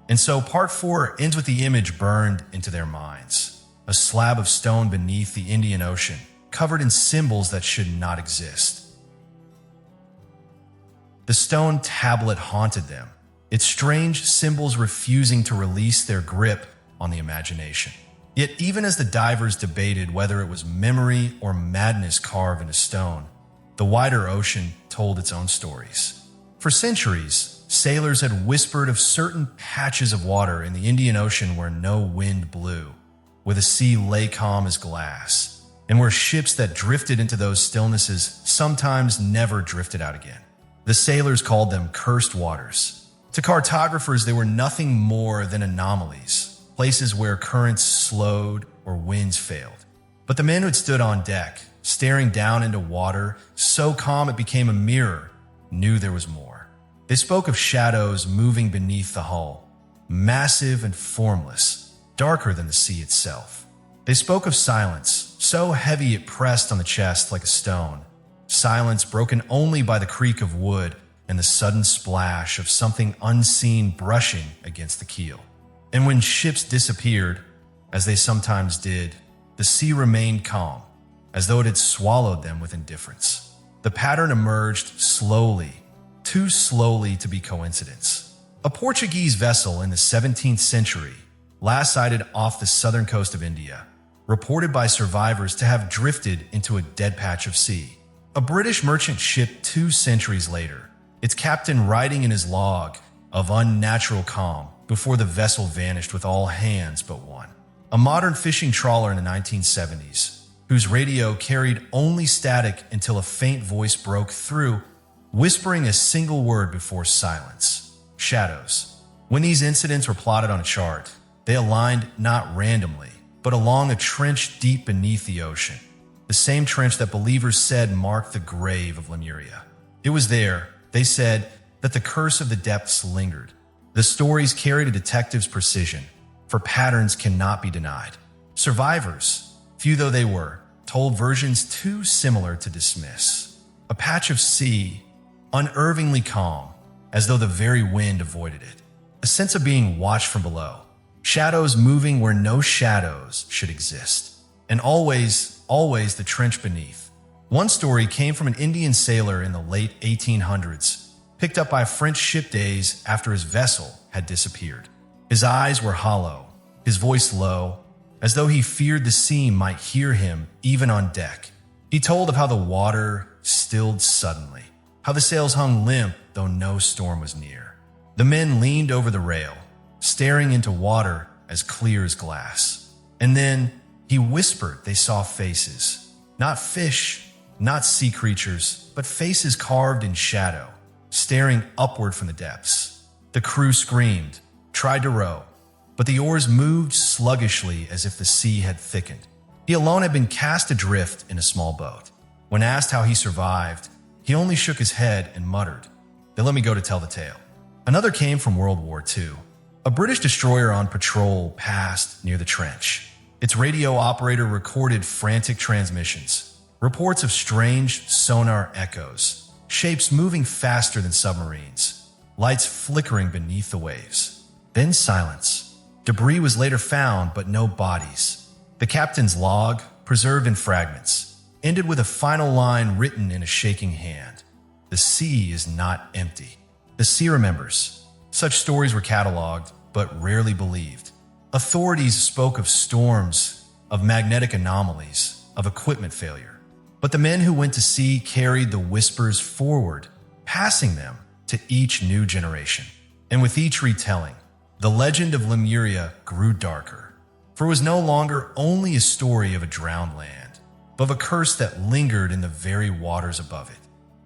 [SPEAKER 1] And so part 4 ends with the image burned into their minds. A slab of stone beneath the Indian Ocean, covered in symbols that should not exist. The stone tablet haunted them, its strange symbols refusing to release their grip on the imagination. Yet even as the divers debated whether it was memory or madness carved into stone, the wider ocean told its own stories. For centuries, sailors had whispered of certain patches of water in the Indian Ocean where no wind blew, where the sea lay calm as glass, and where ships that drifted into those stillnesses sometimes never drifted out again. The sailors called them cursed waters. To cartographers, they were nothing more than anomalies, places where currents slowed or winds failed. But the men who had stood on deck, staring down into water so calm it became a mirror, knew there was more. They spoke of shadows moving beneath the hull, massive and formless, darker than the sea itself. They spoke of silence, so heavy it pressed on the chest like a stone, silence broken only by the creak of wood and the sudden splash of something unseen brushing against the keel. And when ships disappeared, as they sometimes did, the sea remained calm, as though it had swallowed them with indifference. The pattern emerged slowly, too slowly to be coincidence. A Portuguese vessel in the 17th century, last sighted off the southern coast of India, reported by survivors to have drifted into a dead patch of sea. A British merchant ship 2 centuries later, its captain writing in his log of unnatural calm before the vessel vanished with all hands but one. A modern fishing trawler in the 1970s, whose radio carried only static until a faint voice broke through, whispering a single word before silence: shadows. When these incidents were plotted on a chart, they aligned not randomly, but along a trench deep beneath the ocean, the same trench that believers said marked the grave of Lemuria. It was there, they said, that the curse of the depths lingered. The stories carried a detective's precision, for patterns cannot be denied. Survivors, few though they were, told versions too similar to dismiss. A patch of sea, unnervingly calm, as though the very wind avoided it. A sense of being watched from below. Shadows moving where no shadows should exist. And always the trench beneath. One story came from an Indian sailor in the late 1800s, picked up by a French ship days after his vessel had disappeared. His eyes were hollow, his voice low, as though he feared the sea might hear him even on deck. He told of how the water stilled suddenly, how the sails hung limp though no storm was near. The men leaned over the rail, staring into water as clear as glass. And then he whispered they saw faces, not fish, not sea creatures, but faces carved in shadow, staring upward from the depths. The crew screamed, tried to row, but the oars moved sluggishly as if the sea had thickened. He alone had been cast adrift in a small boat. When asked how he survived, he only shook his head and muttered, "They let me go to tell the tale." Another came from World War II. A British destroyer on patrol passed near the trench. Its radio operator recorded frantic transmissions, reports of strange sonar echoes, shapes moving faster than submarines, lights flickering beneath the waves. Then silence. Debris was later found, but no bodies. The captain's log, preserved in fragments, ended with a final line written in a shaking hand. The sea is not empty. The sea remembers. Such stories were cataloged, but rarely believed. Authorities spoke of storms, of magnetic anomalies, of equipment failure. But the men who went to sea carried the whispers forward, passing them to each new generation. And with each retelling, the legend of Lemuria grew darker. For it was no longer only a story of a drowned land, but of a curse that lingered in the very waters above it.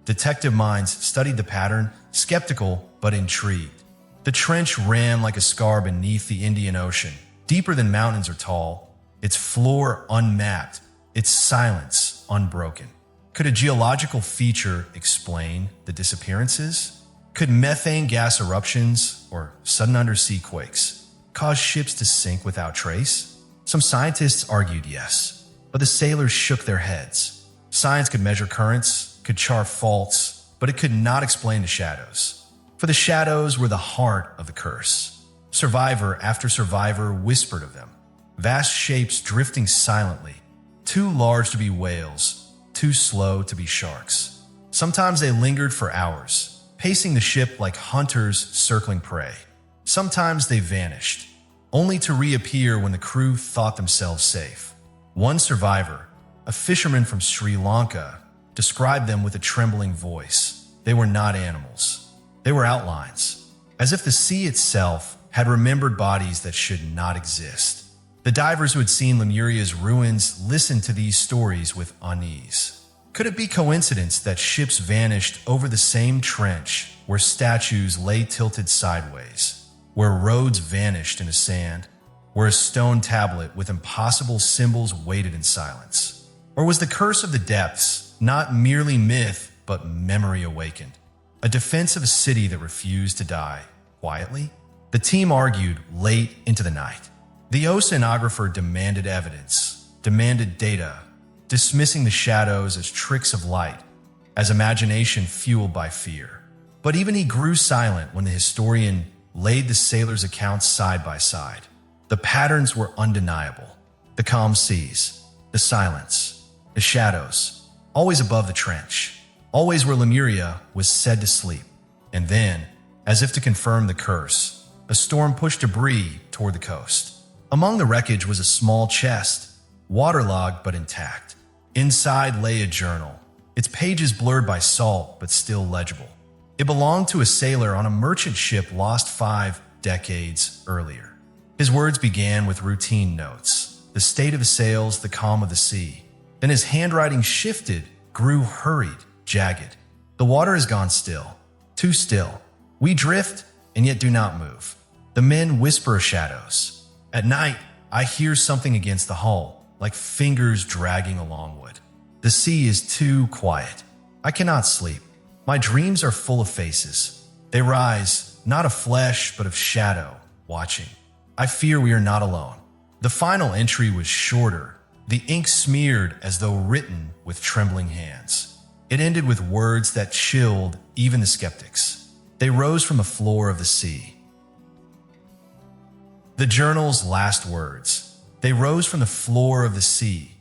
[SPEAKER 1] Detective minds studied the pattern, skeptical but intrigued. The trench ran like a scar beneath the Indian Ocean, deeper than mountains are tall, its floor unmapped, its silence unbroken. Could a geological feature explain the disappearances? Could methane gas eruptions or sudden undersea quakes cause ships to sink without trace? Some scientists argued yes, but the sailors shook their heads. Science could measure currents, could chart faults, but it could not explain the shadows. For the shadows were the heart of the curse. Survivor after survivor whispered of them. Vast shapes drifting silently, too large to be whales, too slow to be sharks. Sometimes they lingered for hours, pacing the ship like hunters circling prey. Sometimes they vanished, only to reappear when the crew thought themselves safe. One survivor, a fisherman from Sri Lanka, described them with a trembling voice. They were not animals. They were outlines, as if the sea itself had remembered bodies that should not exist. The divers who had seen Lemuria's ruins listened to these stories with unease. Could it be coincidence that ships vanished over the same trench where statues lay tilted sideways, where roads vanished in the sand, where a stone tablet with impossible symbols waited in silence? Or was the curse of the depths not merely myth but memory awakened? A defense of a city that refused to die quietly? The team argued late into the night. The oceanographer demanded evidence, demanded data, dismissing the shadows as tricks of light, as imagination fueled by fear. But even he grew silent when the historian laid the sailors' accounts side by side. The patterns were undeniable. The calm seas, the silence, the shadows, always above the trench, always where Lemuria was said to sleep. And then, as if to confirm the curse, a storm pushed debris toward the coast. Among the wreckage was a small chest, waterlogged but intact. Inside lay a journal, its pages blurred by salt but still legible. It belonged to a sailor on a merchant ship lost 5 decades earlier. His words began with routine notes, the state of the sails, the calm of the sea. Then his handwriting shifted, grew hurried, jagged. The water has gone still, too still. We drift and yet do not move. The men whisper shadows. At night, I hear something against the hull, like fingers dragging along wood. The sea is too quiet. I cannot sleep. My dreams are full of faces. They rise, not of flesh, but of shadow, watching. I fear we are not alone. The final entry was shorter, the ink smeared as though written with trembling hands. It ended with words that chilled even the skeptics. They rose from the floor of the sea. The journal's last words. They rose from the floor of the sea,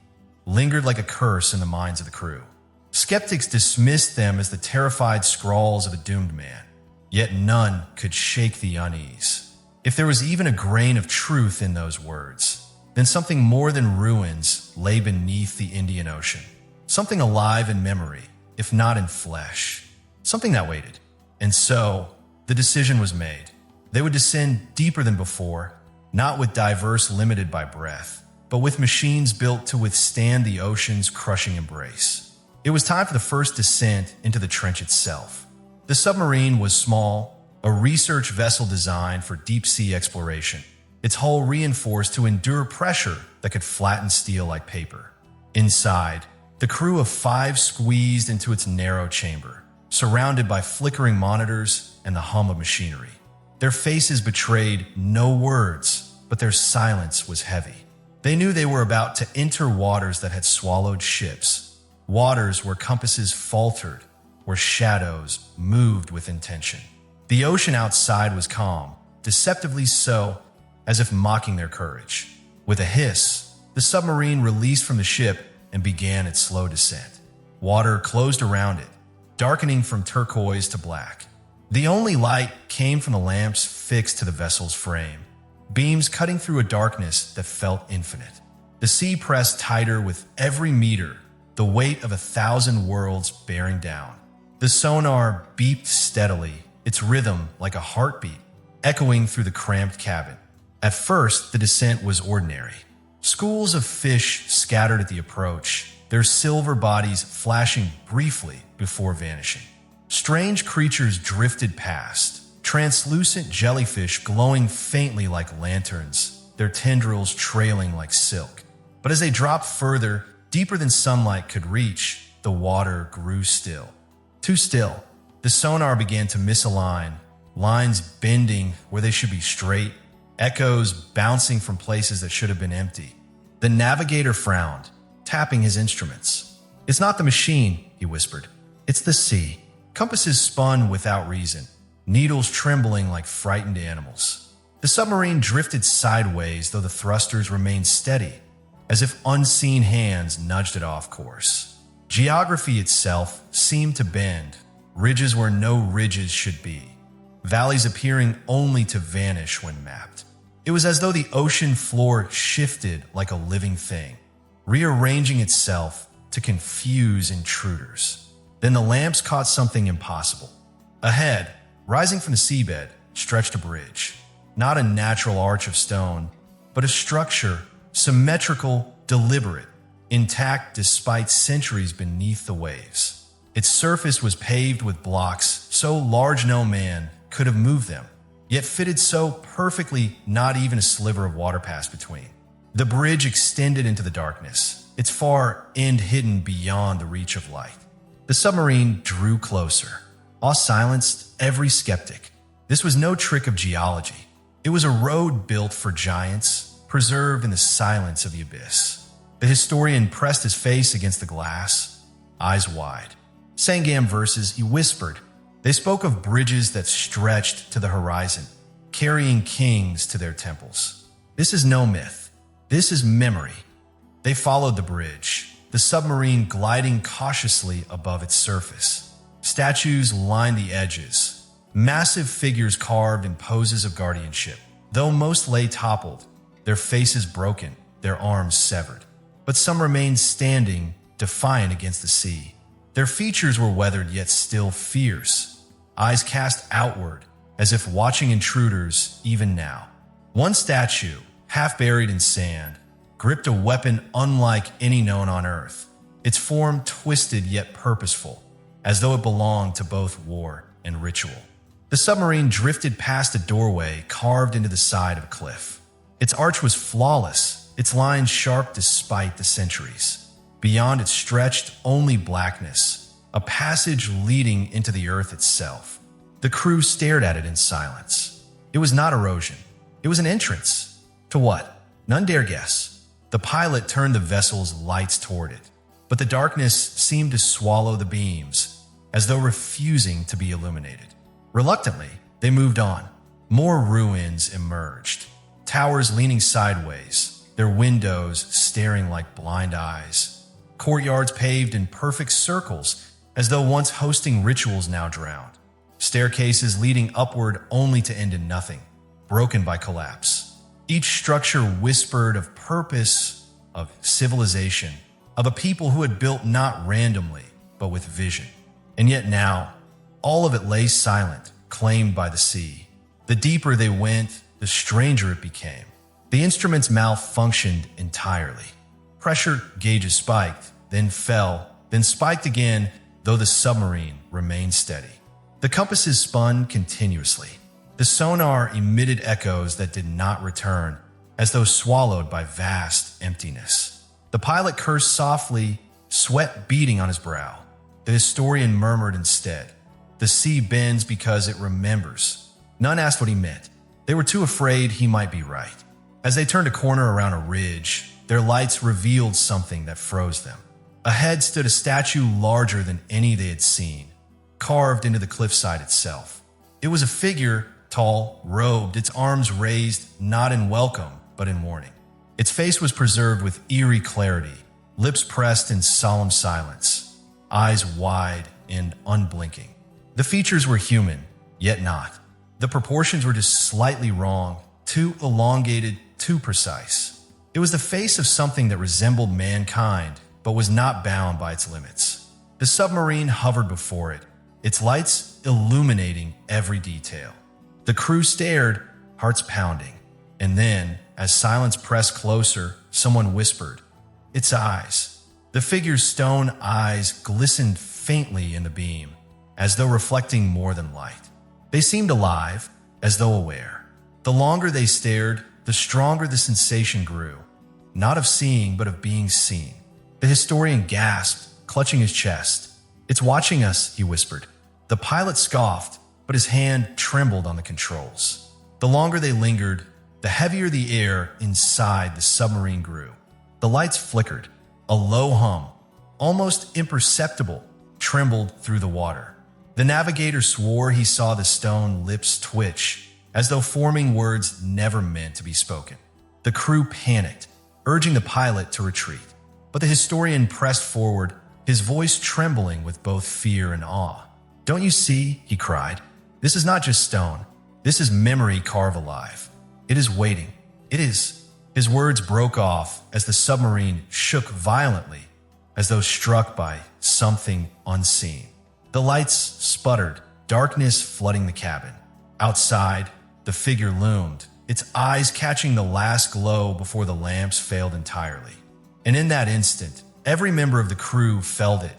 [SPEAKER 1] lingered like a curse in the minds of the crew. Skeptics dismissed them as the terrified scrawls of a doomed man, yet none could shake the unease. If there was even a grain of truth in those words, then something more than ruins lay beneath the Indian Ocean. Something alive in memory, if not in flesh. Something that waited. And so, the decision was made. They would descend deeper than before, not with divers limited by breath, but with machines built to withstand the ocean's crushing embrace. It was time for the first descent into the trench itself. The submarine was small, a research vessel designed for deep-sea exploration, its hull reinforced to endure pressure that could flatten steel like paper. Inside, the crew of 5 squeezed into its narrow chamber, surrounded by flickering monitors and the hum of machinery. Their faces betrayed no words, but their silence was heavy. They knew they were about to enter waters that had swallowed ships, waters where compasses faltered, where shadows moved with intention. The ocean outside was calm, deceptively so, as if mocking their courage. With a hiss, the submarine released from the ship and began its slow descent. Water closed around it, darkening from turquoise to black. The only light came from the lamps fixed to the vessel's frame, beams cutting through a darkness that felt infinite. The sea pressed tighter with every meter, the weight of 1,000 worlds bearing down. The sonar beeped steadily, its rhythm like a heartbeat, echoing through the cramped cabin. At first, the descent was ordinary. Schools of fish scattered at the approach, their silver bodies flashing briefly before vanishing. Strange creatures drifted past, translucent jellyfish glowing faintly like lanterns, their tendrils trailing like silk. But as they dropped further, deeper than sunlight could reach, the water grew still. Too still. The sonar began to misalign, lines bending where they should be straight, echoes bouncing from places that should have been empty. The navigator frowned, tapping his instruments. "It's not the machine," he whispered. "It's the sea." Compasses spun without reason, needles trembling like frightened animals. The submarine drifted sideways, though the thrusters remained steady, as if unseen hands nudged it off course. Geography itself seemed to bend, ridges where no ridges should be, valleys appearing only to vanish when mapped. It was as though the ocean floor shifted like a living thing, rearranging itself to confuse intruders. Then the lamps caught something impossible. Ahead, rising from the seabed, stretched a bridge. Not a natural arch of stone, but a structure, symmetrical, deliberate, intact despite centuries beneath the waves. Its surface was paved with blocks so large no man could have moved them, yet fitted so perfectly not even a sliver of water passed between. The bridge extended into the darkness, its far end hidden beyond the reach of light. The submarine drew closer. Awe silenced every skeptic. This was no trick of geology. It was a road built for giants, preserved in the silence of the abyss. The historian pressed his face against the glass, eyes wide. Sangam verses, he whispered. They spoke of bridges that stretched to the horizon, carrying kings to their temples. This is no myth. This is memory. They followed the bridge, the submarine gliding cautiously above its surface. Statues lined the edges, massive figures carved in poses of guardianship. Though most lay toppled, their faces broken, their arms severed. But some remained standing, defiant against the sea. Their features were weathered yet still fierce, eyes cast outward, as if watching intruders even now. One statue, half buried in sand, gripped a weapon unlike any known on Earth, its form twisted yet purposeful, as though it belonged to both war and ritual. The submarine drifted past a doorway carved into the side of a cliff. Its arch was flawless, its lines sharp despite the centuries. Beyond it stretched only blackness, a passage leading into the earth itself. The crew stared at it in silence. It was not erosion. It was an entrance. To what? None dare guess. The pilot turned the vessel's lights toward it, but the darkness seemed to swallow the beams, as though refusing to be illuminated. Reluctantly, they moved on. More ruins emerged, towers leaning sideways, their windows staring like blind eyes. Courtyards paved in perfect circles, as though once hosting rituals now drowned. Staircases leading upward only to end in nothing, broken by collapse. Each structure whispered of purpose, of civilization, of a people who had built not randomly, but with vision. And yet now, all of it lay silent, claimed by the sea. The deeper they went, the stranger it became. The instruments malfunctioned entirely. Pressure gauges spiked, then fell, then spiked again, though the submarine remained steady. The compasses spun continuously. The sonar emitted echoes that did not return, as though swallowed by vast emptiness. The pilot cursed softly, sweat beading on his brow. The historian murmured instead, "The sea bends because it remembers." None asked what he meant. They were too afraid he might be right. As they turned a corner around a ridge, their lights revealed something that froze them. Ahead stood a statue larger than any they had seen, carved into the cliffside itself. It was a figure, tall, robed, its arms raised, not in welcome, but in warning. Its face was preserved with eerie clarity, lips pressed in solemn silence, eyes wide and unblinking. The features were human, yet not. The proportions were just slightly wrong, too elongated, too precise. It was the face of something that resembled mankind, but was not bound by its limits. The submarine hovered before it, its lights illuminating every detail. The crew stared, hearts pounding. And then, as silence pressed closer, someone whispered, "Its eyes." The figure's stone eyes glistened faintly in the beam, as though reflecting more than light. They seemed alive, as though aware. The longer they stared, the stronger the sensation grew, not of seeing, but of being seen. The historian gasped, clutching his chest. "It's watching us," he whispered. The pilot scoffed, but his hand trembled on the controls. The longer they lingered, the heavier the air inside the submarine grew. The lights flickered. A low hum, almost imperceptible, trembled through the water. The navigator swore he saw the stone lips twitch, as though forming words never meant to be spoken. The crew panicked, urging the pilot to retreat. But the historian pressed forward, his voice trembling with both fear and awe. "Don't you see?" he cried. "This is not just stone. This is memory carved alive. It is waiting. It is." His words broke off as the submarine shook violently, as though struck by something unseen. The lights sputtered, darkness flooding the cabin. Outside, the figure loomed, its eyes catching the last glow before the lamps failed entirely. And in that instant, every member of the crew felt it.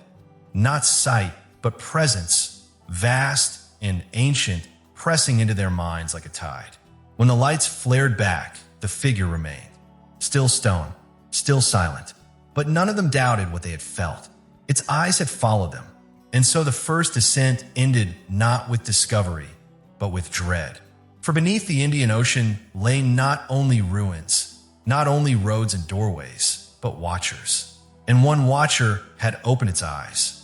[SPEAKER 1] Not sight, but presence, vast and ancient, pressing into their minds like a tide. When the lights flared back, the figure remained. Still stone, still silent, but none of them doubted what they had felt. Its eyes had followed them, and so the first descent ended not with discovery, but with dread. For beneath the Indian Ocean lay not only ruins, not only roads and doorways, but watchers. And one watcher had opened its eyes.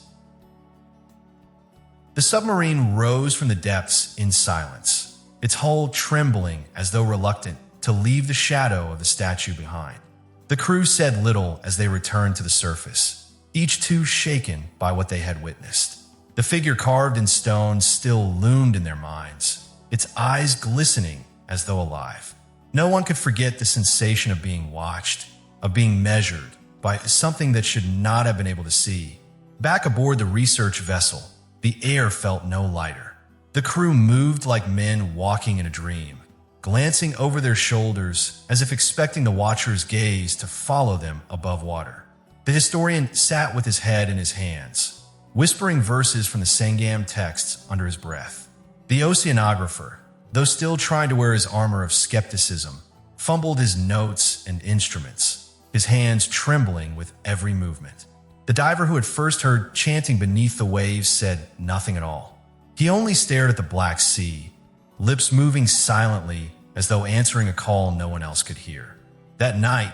[SPEAKER 1] The submarine rose from the depths in silence, its hull trembling as though reluctant to leave the shadow of the statue behind. The crew said little as they returned to the surface, each too shaken by what they had witnessed. The figure carved in stone still loomed in their minds, its eyes glistening as though alive. No one could forget the sensation of being watched, of being measured by something that should not have been able to see. Back aboard the research vessel, the air felt no lighter. The crew moved like men walking in a dream, glancing over their shoulders as if expecting the watcher's gaze to follow them above water. The historian sat with his head in his hands, whispering verses from the Sangam texts under his breath. The oceanographer, though still trying to wear his armor of skepticism, fumbled his notes and instruments, his hands trembling with every movement. The diver who had first heard chanting beneath the waves said nothing at all. He only stared at the black sea, lips moving silently as though answering a call no one else could hear. That night,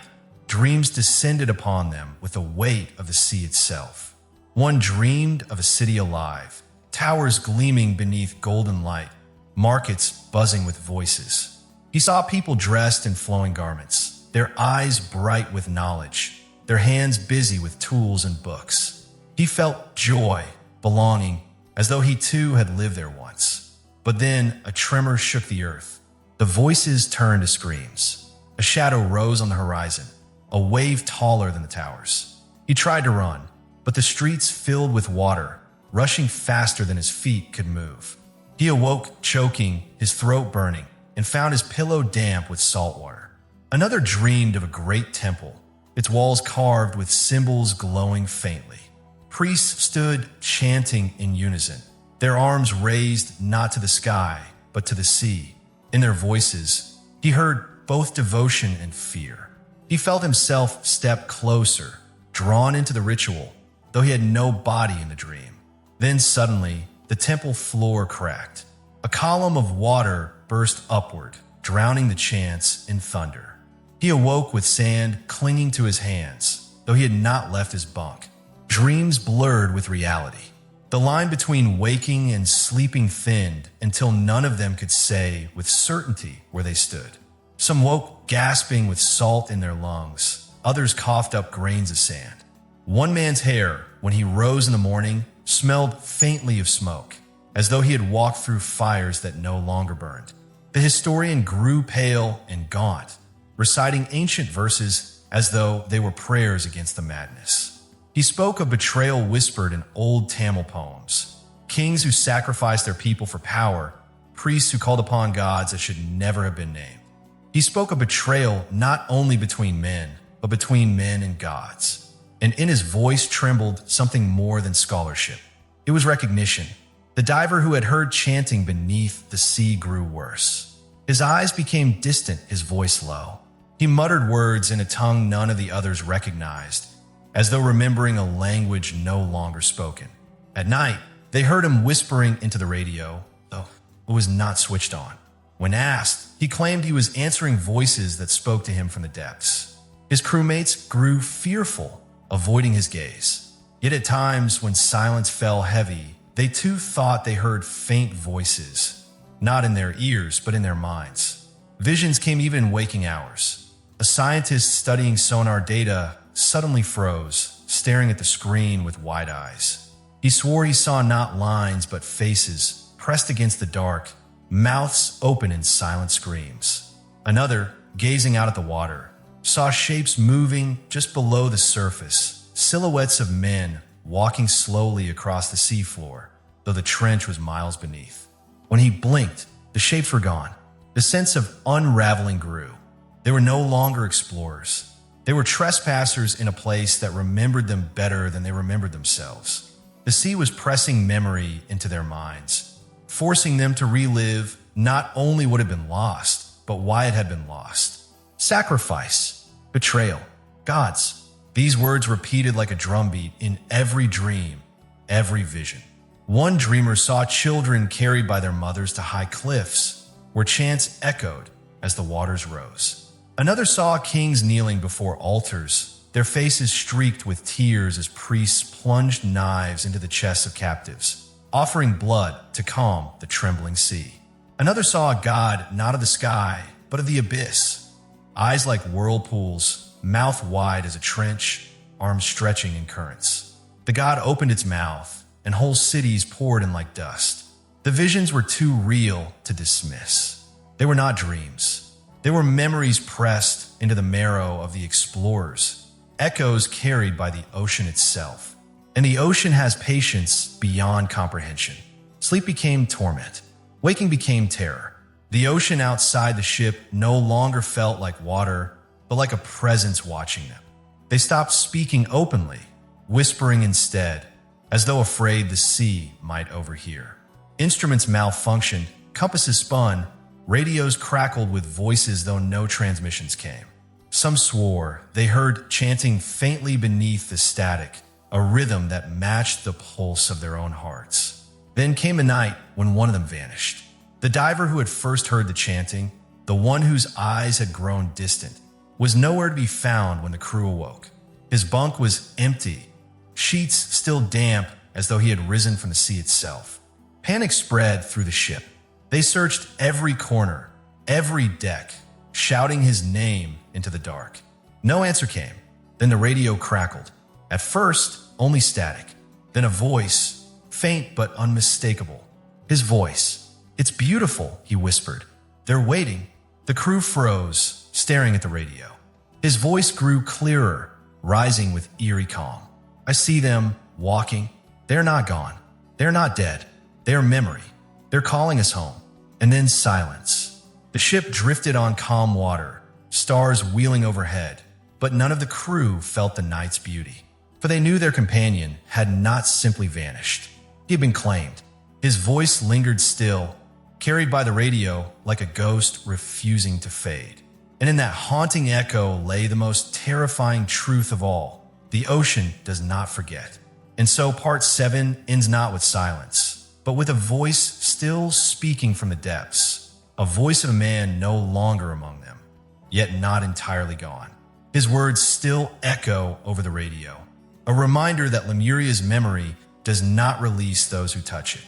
[SPEAKER 1] dreams descended upon them with the weight of the sea itself. One dreamed of a city alive, towers gleaming beneath golden light, markets buzzing with voices. He saw people dressed in flowing garments, their eyes bright with knowledge, their hands busy with tools and books. He felt joy, belonging, as though he too had lived there once. But then a tremor shook the earth. The voices turned to screams. A shadow rose on the horizon, a wave taller than the towers. He tried to run, but the streets filled with water, rushing faster than his feet could move. He awoke choking, his throat burning, and found his pillow damp with salt water. Another dreamed of a great temple, its walls carved with symbols glowing faintly. Priests stood chanting in unison, their arms raised not to the sky, but to the sea. In their voices, he heard both devotion and fear. He felt himself step closer, drawn into the ritual, though he had no body in the dream. Then suddenly, the temple floor cracked. A column of water burst upward, drowning the chants in thunder. He awoke with sand clinging to his hands, though he had not left his bunk. Dreams blurred with reality. The line between waking and sleeping thinned until none of them could say with certainty where they stood. Some woke gasping with salt in their lungs. Others coughed up grains of sand. One man's hair, when he rose in the morning, smelled faintly of smoke, as though he had walked through fires that no longer burned. The historian grew pale and gaunt, reciting ancient verses as though they were prayers against the madness. He spoke of betrayal whispered in old Tamil poems, kings who sacrificed their people for power, priests who called upon gods that should never have been named. He spoke of betrayal not only between men, but between men and gods. And in his voice trembled something more than scholarship. It was recognition. The diver who had heard chanting beneath the sea grew worse. His eyes became distant, his voice low. He muttered words in a tongue none of the others recognized, as though remembering a language no longer spoken. At night, they heard him whispering into the radio, though it was not switched on. When asked, he claimed he was answering voices that spoke to him from the depths. His crewmates grew fearful, avoiding his gaze. Yet at times, when silence fell heavy, they too thought they heard faint voices, not in their ears, but in their minds. Visions came even in waking hours. A scientist studying sonar data suddenly froze, staring at the screen with wide eyes. He swore he saw not lines but faces pressed against the dark, mouths open in silent screams. Another, gazing out at the water, saw shapes moving just below the surface, silhouettes of men walking slowly across the seafloor, though the trench was miles beneath. When he blinked, the shapes were gone. The sense of unraveling grew. They were no longer explorers. They were trespassers in a place that remembered them better than they remembered themselves. The sea was pressing memory into their minds, forcing them to relive not only what had been lost, but why it had been lost. Sacrifice, betrayal, gods. These words repeated like a drumbeat in every dream, every vision. One dreamer saw children carried by their mothers to high cliffs, where chants echoed as the waters rose. Another saw kings kneeling before altars, their faces streaked with tears as priests plunged knives into the chests of captives, offering blood to calm the trembling sea. Another saw a god not of the sky, but of the abyss, eyes like whirlpools, mouth wide as a trench, arms stretching in currents. The god opened its mouth, and whole cities poured in like dust. The visions were too real to dismiss. They were not dreams. They were memories pressed into the marrow of the explorers, echoes carried by the ocean itself. And the ocean has patience beyond comprehension. Sleep became torment. Waking became terror. The ocean outside the ship no longer felt like water, but like a presence watching them. They stopped speaking openly, whispering instead, as though afraid the sea might overhear. Instruments malfunctioned, compasses spun, radios crackled with voices though no transmissions came. Some swore they heard chanting faintly beneath the static, a rhythm that matched the pulse of their own hearts. Then came a night when one of them vanished. The diver who had first heard the chanting, the one whose eyes had grown distant, was nowhere to be found when the crew awoke. His bunk was empty, sheets still damp as though he had risen from the sea itself. Panic spread through the ship. They searched every corner, every deck, shouting his name into the dark. No answer came. Then the radio crackled. At first, only static. Then a voice, faint but unmistakable. His voice. "It's beautiful," he whispered. "They're waiting." The crew froze, staring at the radio. His voice grew clearer, rising with eerie calm. "I see them, walking. They're not gone. They're not dead. They're memory. They're calling us home." And then silence. The ship drifted on calm water, stars wheeling overhead, but none of the crew felt the night's beauty. For they knew their companion had not simply vanished. He had been claimed. His voice lingered still, carried by the radio like a ghost refusing to fade. And in that haunting echo lay the most terrifying truth of all. The ocean does not forget. And so part 7 ends not with silence, but with a voice still speaking from the depths. A voice of a man no longer among them, yet not entirely gone. His words still echo over the radio. A reminder that Lemuria's memory does not release those who touch it.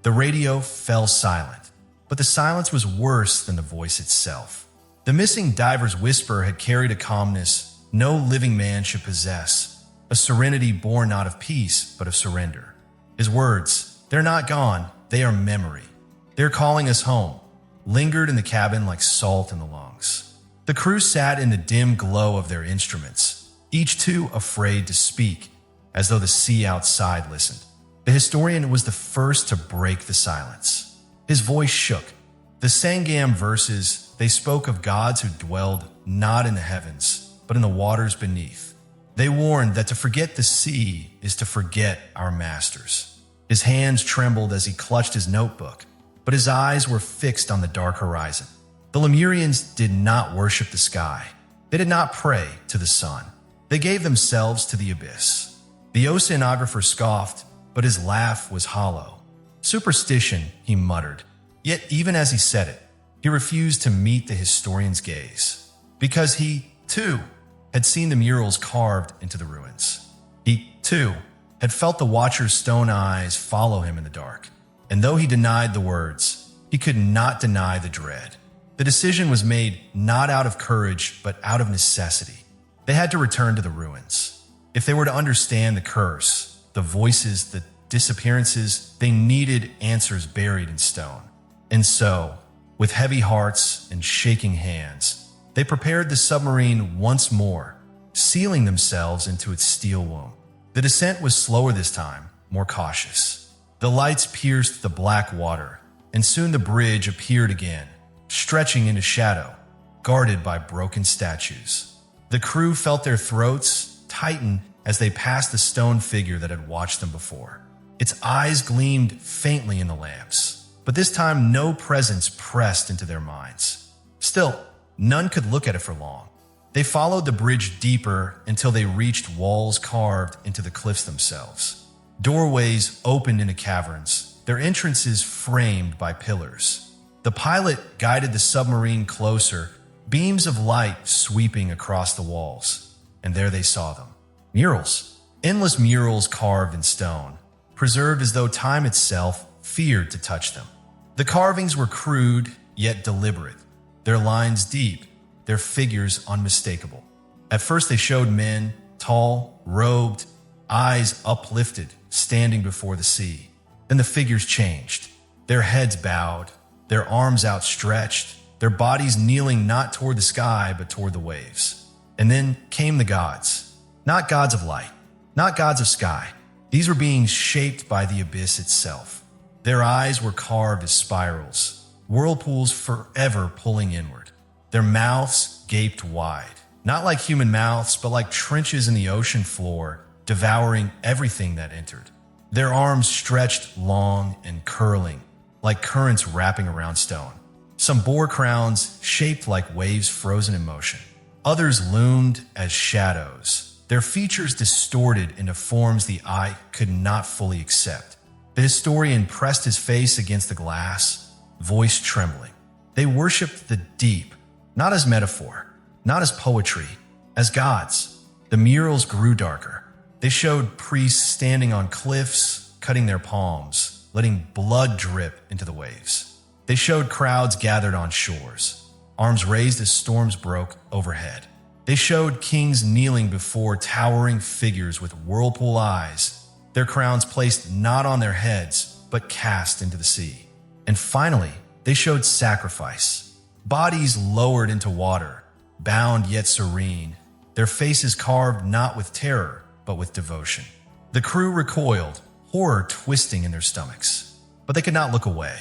[SPEAKER 1] The radio fell silent, but the silence was worse than the voice itself. The missing diver's whisper had carried a calmness no living man should possess, a serenity born not of peace, but of surrender. His words, "They're not gone, they are memory. They're calling us home," lingered in the cabin like salt in the lungs. The crew sat in the dim glow of their instruments, each too afraid to speak, as though the sea outside listened. The historian was the first to break the silence. His voice shook. The Sangam verses, they spoke of gods who dwelled not in the heavens, but in the waters beneath. They warned that to forget the sea is to forget our masters. His hands trembled as he clutched his notebook, but his eyes were fixed on the dark horizon. The Lemurians did not worship the sky. They did not pray to the sun. They gave themselves to the abyss. The oceanographer scoffed, but his laugh was hollow. "Superstition," he muttered. Yet even as he said it, he refused to meet the historian's gaze, because he, too, had seen the murals carved into the ruins. He, too, had felt the watcher's stone eyes follow him in the dark. And though he denied the words, he could not deny the dread. The decision was made not out of courage, but out of necessity. They had to return to the ruins. If they were to understand the curse, the voices, the disappearances, they needed answers buried in stone. And so, with heavy hearts and shaking hands, they prepared the submarine once more, sealing themselves into its steel womb. The descent was slower this time, more cautious. The lights pierced the black water, and soon the bridge appeared again, stretching into shadow, guarded by broken statues. The crew felt their throats tighten as they passed the stone figure that had watched them before. Its eyes gleamed faintly in the lamps, but this time no presence pressed into their minds. Still, none could look at it for long. They followed the bridge deeper until they reached walls carved into the cliffs themselves. Doorways opened into caverns, their entrances framed by pillars. The pilot guided the submarine closer, beams of light sweeping across the walls, and there they saw them. Murals. Endless murals carved in stone, preserved as though time itself feared to touch them. The carvings were crude, yet deliberate, their lines deep, their figures unmistakable. At first they showed men, tall, robed, eyes uplifted, standing before the sea. Then the figures changed, their heads bowed, their arms outstretched, their bodies kneeling not toward the sky but toward the waves. And then came the gods, not gods of light, not gods of sky. These were beings shaped by the abyss itself. Their eyes were carved as spirals, whirlpools forever pulling inward. Their mouths gaped wide, not like human mouths, but like trenches in the ocean floor, devouring everything that entered. Their arms stretched long and curling, like currents wrapping around stone. Some bore crowns shaped like waves frozen in motion. Others loomed as shadows, their features distorted into forms the eye could not fully accept. The historian pressed his face against the glass, voice trembling. They worshipped the deep, not as metaphor, not as poetry, as gods. The murals grew darker. They showed priests standing on cliffs, cutting their palms, letting blood drip into the waves. They showed crowds gathered on shores, arms raised as storms broke overhead. They showed kings kneeling before towering figures with whirlpool eyes, their crowns placed not on their heads, but cast into the sea. And finally, they showed sacrifice, bodies lowered into water, bound yet serene, their faces carved not with terror, but with devotion. The crew recoiled, horror twisting in their stomachs, but they could not look away.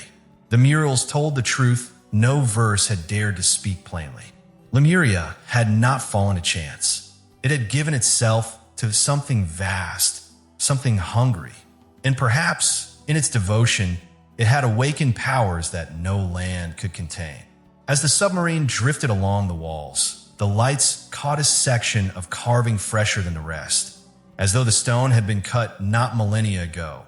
[SPEAKER 1] The murals told the truth no verse had dared to speak plainly. Lemuria had not fallen to chance. It had given itself to something vast, something hungry, and perhaps, in its devotion, it had awakened powers that no land could contain. As the submarine drifted along the walls, the lights caught a section of carving fresher than the rest, as though the stone had been cut not millennia ago,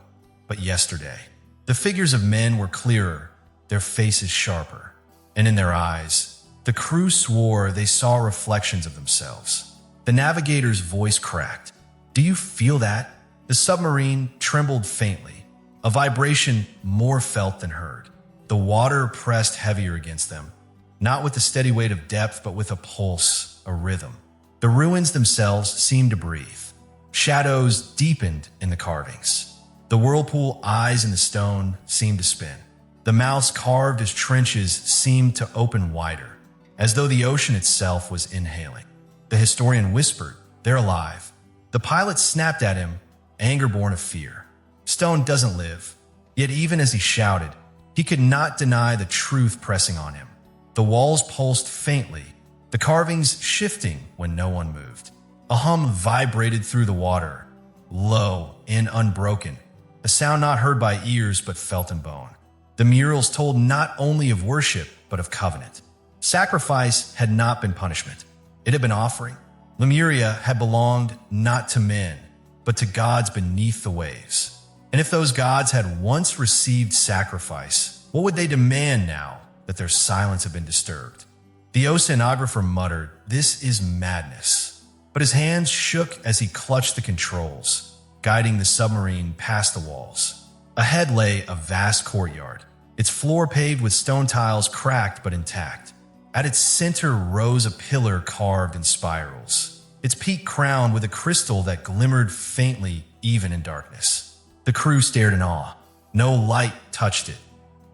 [SPEAKER 1] but yesterday. The figures of men were clearer, their faces sharper, and in their eyes, the crew swore they saw reflections of themselves. The navigator's voice cracked. "Do you feel that?" The submarine trembled faintly, a vibration more felt than heard. The water pressed heavier against them, not with the steady weight of depth, but with a pulse, a rhythm. The ruins themselves seemed to breathe. Shadows deepened in the carvings. The whirlpool eyes in the stone seemed to spin. The mouths carved as trenches seemed to open wider, as though the ocean itself was inhaling. The historian whispered, "They're alive." The pilot snapped at him, anger born of fear. Stone doesn't live. Yet even as he shouted, he could not deny the truth pressing on him. The walls pulsed faintly, the carvings shifting when no one moved. A hum vibrated through the water, low and unbroken, a sound not heard by ears but felt in bone. The murals told not only of worship, but of covenant. Sacrifice had not been punishment. It had been offering. Lemuria had belonged not to men, but to gods beneath the waves. And if those gods had once received sacrifice, what would they demand now that their silence had been disturbed? The oceanographer muttered, "This is madness." But his hands shook as he clutched the controls, guiding the submarine past the walls. Ahead lay a vast courtyard, its floor paved with stone tiles cracked but intact. At its center rose a pillar carved in spirals, its peak crowned with a crystal that glimmered faintly even in darkness. The crew stared in awe. No light touched it,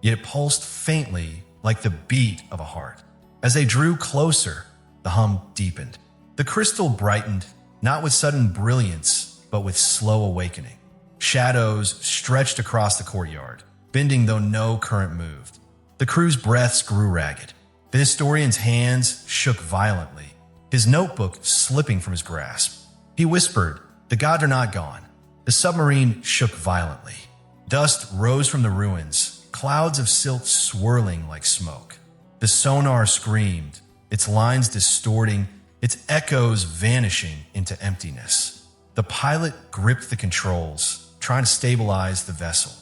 [SPEAKER 1] yet it pulsed faintly like the beat of a heart. As they drew closer, the hum deepened. The crystal brightened, not with sudden brilliance, but with slow awakening. Shadows stretched across the courtyard, bending though no current moved. The crew's breaths grew ragged. The historian's hands shook violently, his notebook slipping from his grasp. He whispered, "The gods are not gone." The submarine shook violently. Dust rose from the ruins, clouds of silt swirling like smoke. The sonar screamed, its lines distorting, its echoes vanishing into emptiness. The pilot gripped the controls, trying to stabilize the vessel.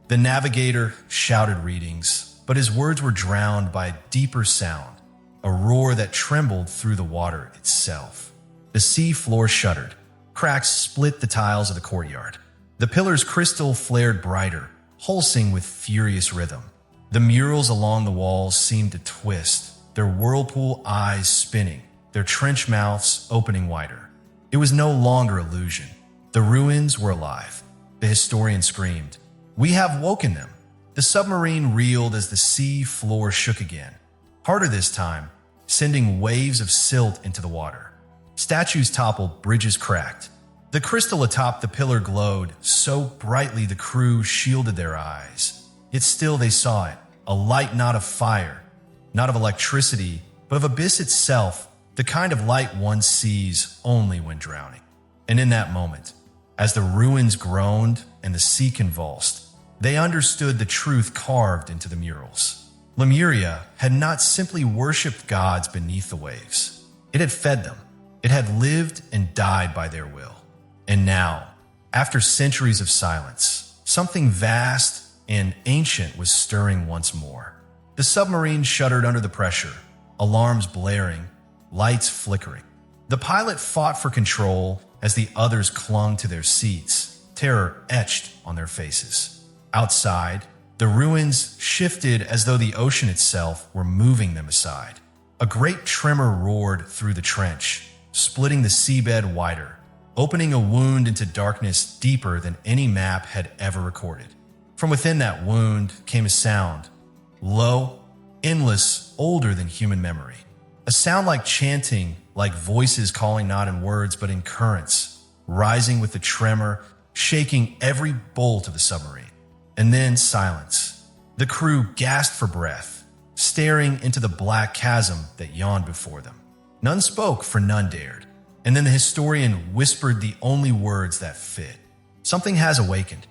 [SPEAKER 1] The navigator shouted readings, but his words were drowned by a deeper sound, a roar that trembled through the water itself. The sea floor shuddered. Cracks split the tiles of the courtyard. The pillar's crystal flared brighter, pulsing with furious rhythm. The murals along the walls seemed to twist, their whirlpool eyes spinning, their trench mouths opening wider. It was no longer illusion. The ruins were alive. The historian screamed, "We have woken them." The submarine reeled as the sea floor shook again, harder this time, sending waves of silt into the water. Statues toppled, bridges cracked. The crystal atop the pillar glowed so brightly the crew shielded their eyes. Yet still they saw it, a light not of fire, not of electricity, but of abyss itself, the kind of light one sees only when drowning. And in that moment, as the ruins groaned and the sea convulsed, they understood the truth carved into the murals. Lemuria had not simply worshipped gods beneath the waves. It had fed them. It had lived and died by their will. And now, after centuries of silence, something vast and ancient was stirring once more. The submarine shuddered under the pressure, alarms blaring, lights flickering. The pilot fought for control as the others clung to their seats, terror etched on their faces. Outside, the ruins shifted as though the ocean itself were moving them aside. A great tremor roared through the trench, splitting the seabed wider, opening a wound into darkness deeper than any map had ever recorded. From within that wound came a sound, low, endless, older than human memory. A sound like chanting, like voices calling not in words but in currents, rising with the tremor, shaking every bolt of the submarine. And then silence. The crew gasped for breath, staring into the black chasm that yawned before them. None spoke, for none dared. And then the historian whispered the only words that fit. Something has awakened.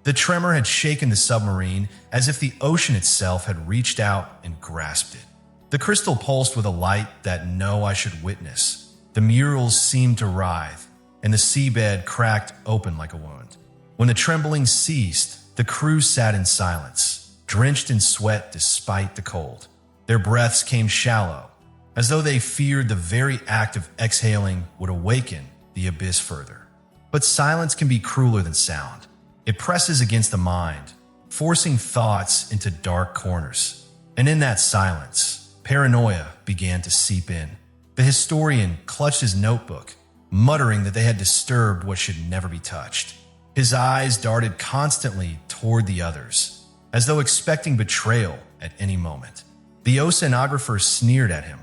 [SPEAKER 1] The tremor had shaken the submarine as if the ocean itself had reached out and grasped it. The crystal pulsed with a light that no eye should witness. The murals seemed to writhe, and the seabed cracked open like a wound. When the trembling ceased, the crew sat in silence, drenched in sweat despite the cold. Their breaths came shallow, as though they feared the very act of exhaling would awaken the abyss further. But silence can be crueler than sound. It presses against the mind, forcing thoughts into dark corners. And in that silence, paranoia began to seep in. The historian clutched his notebook, muttering that they had disturbed what should never be touched. His eyes darted constantly toward the others, as though expecting betrayal at any moment. The oceanographer sneered at him,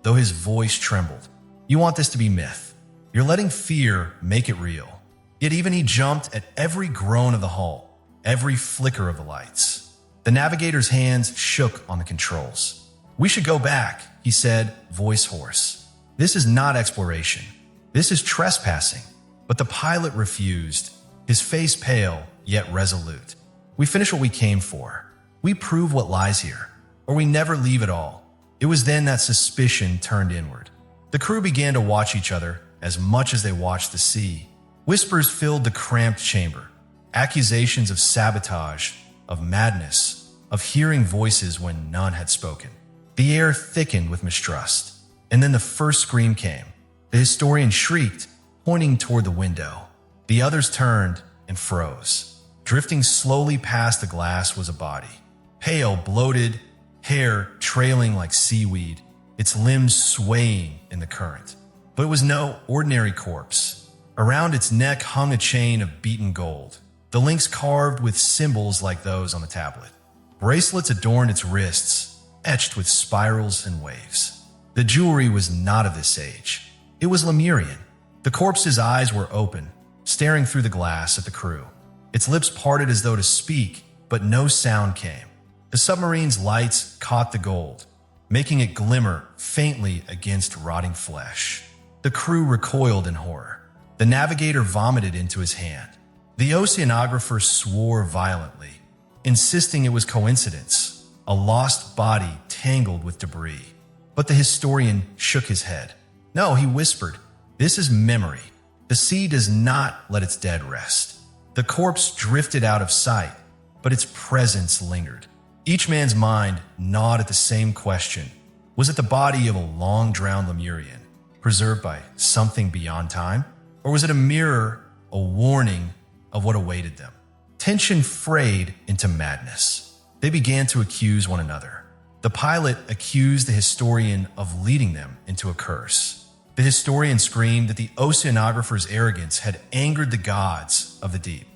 [SPEAKER 1] though his voice trembled. "You want this to be myth. You're letting fear make it real." Yet even he jumped at every groan of the hull, every flicker of the lights. The navigator's hands shook on the controls. "We should go back," he said, voice hoarse. "This is not exploration. This is trespassing." But the pilot refused, his face pale yet resolute. "We finish what we came for. We prove what lies here, or we never leave at all." It was then that suspicion turned inward. The crew began to watch each other as much as they watched the sea. Whispers filled the cramped chamber, accusations of sabotage, of madness, of hearing voices when none had spoken. The air thickened with mistrust, and then the first scream came. The historian shrieked, pointing toward the window. The others turned and froze. Drifting slowly past the glass was a body, pale, bloated, hair trailing like seaweed, its limbs swaying in the current. But it was no ordinary corpse. Around its neck hung a chain of beaten gold, the links carved with symbols like those on the tablet. Bracelets adorned its wrists, etched with spirals and waves. The jewelry was not of this age. It was Lemurian. The corpse's eyes were open, staring through the glass at the crew. Its lips parted as though to speak, but no sound came. The submarine's lights caught the gold, making it glimmer faintly against rotting flesh. The crew recoiled in horror. The navigator vomited into his hand. The oceanographer swore violently, insisting it was coincidence, a lost body tangled with debris. But the historian shook his head. "No," he whispered, "this is memory. The sea does not let its dead rest." The corpse drifted out of sight, but its presence lingered. Each man's mind gnawed at the same question. Was it the body of a long-drowned Lemurian, preserved by something beyond time? Or was it a mirror, a warning of what awaited them? Tension frayed into madness. They began to accuse one another. The pilot accused the historian of leading them into a curse. The historian screamed that the oceanographer's arrogance had angered the gods of the deep.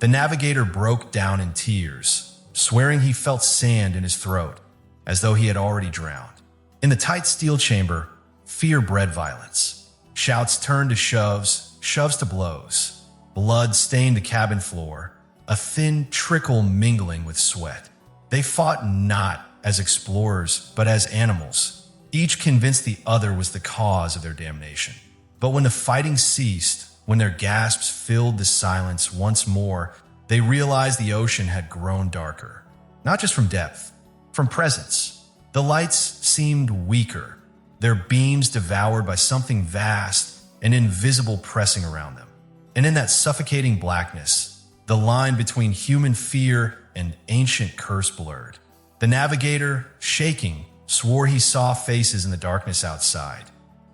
[SPEAKER 1] The navigator broke down in tears, swearing he felt sand in his throat, as though he had already drowned. In the tight steel chamber, fear bred violence. Shouts turned to shoves, shoves to blows. Blood stained the cabin floor, a thin trickle mingling with sweat. They fought not as explorers, but as animals, each convinced the other was the cause of their damnation. But when the fighting ceased, when their gasps filled the silence once more, they realized the ocean had grown darker. Not just from depth, from presence. The lights seemed weaker, their beams devoured by something vast and invisible pressing around them. And in that suffocating blackness, the line between human fear and ancient curse blurred. The navigator, shaking, swore he saw faces in the darkness outside.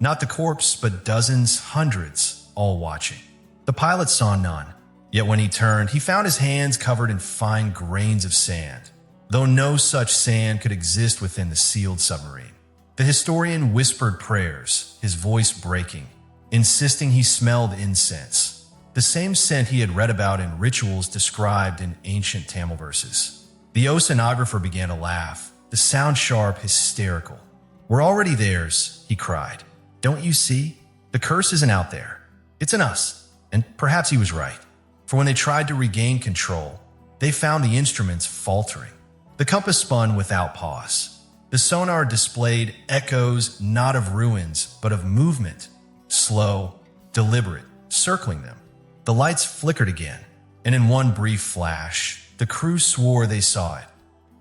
[SPEAKER 1] Not the corpse, but dozens, hundreds, all watching. The pilot saw none, yet when he turned, he found his hands covered in fine grains of sand, though no such sand could exist within the sealed submarine. The historian whispered prayers, his voice breaking, insisting he smelled incense, the same scent he had read about in rituals described in ancient Tamil verses. The oceanographer began to laugh, the sound sharp, hysterical. "We're already theirs," he cried. "Don't you see? The curse isn't out there. It's in us." And perhaps he was right, for when they tried to regain control, they found the instruments faltering. The compass spun without pause. The sonar displayed echoes not of ruins, but of movement, slow, deliberate, circling them. The lights flickered again, and in one brief flash, the crew swore they saw it.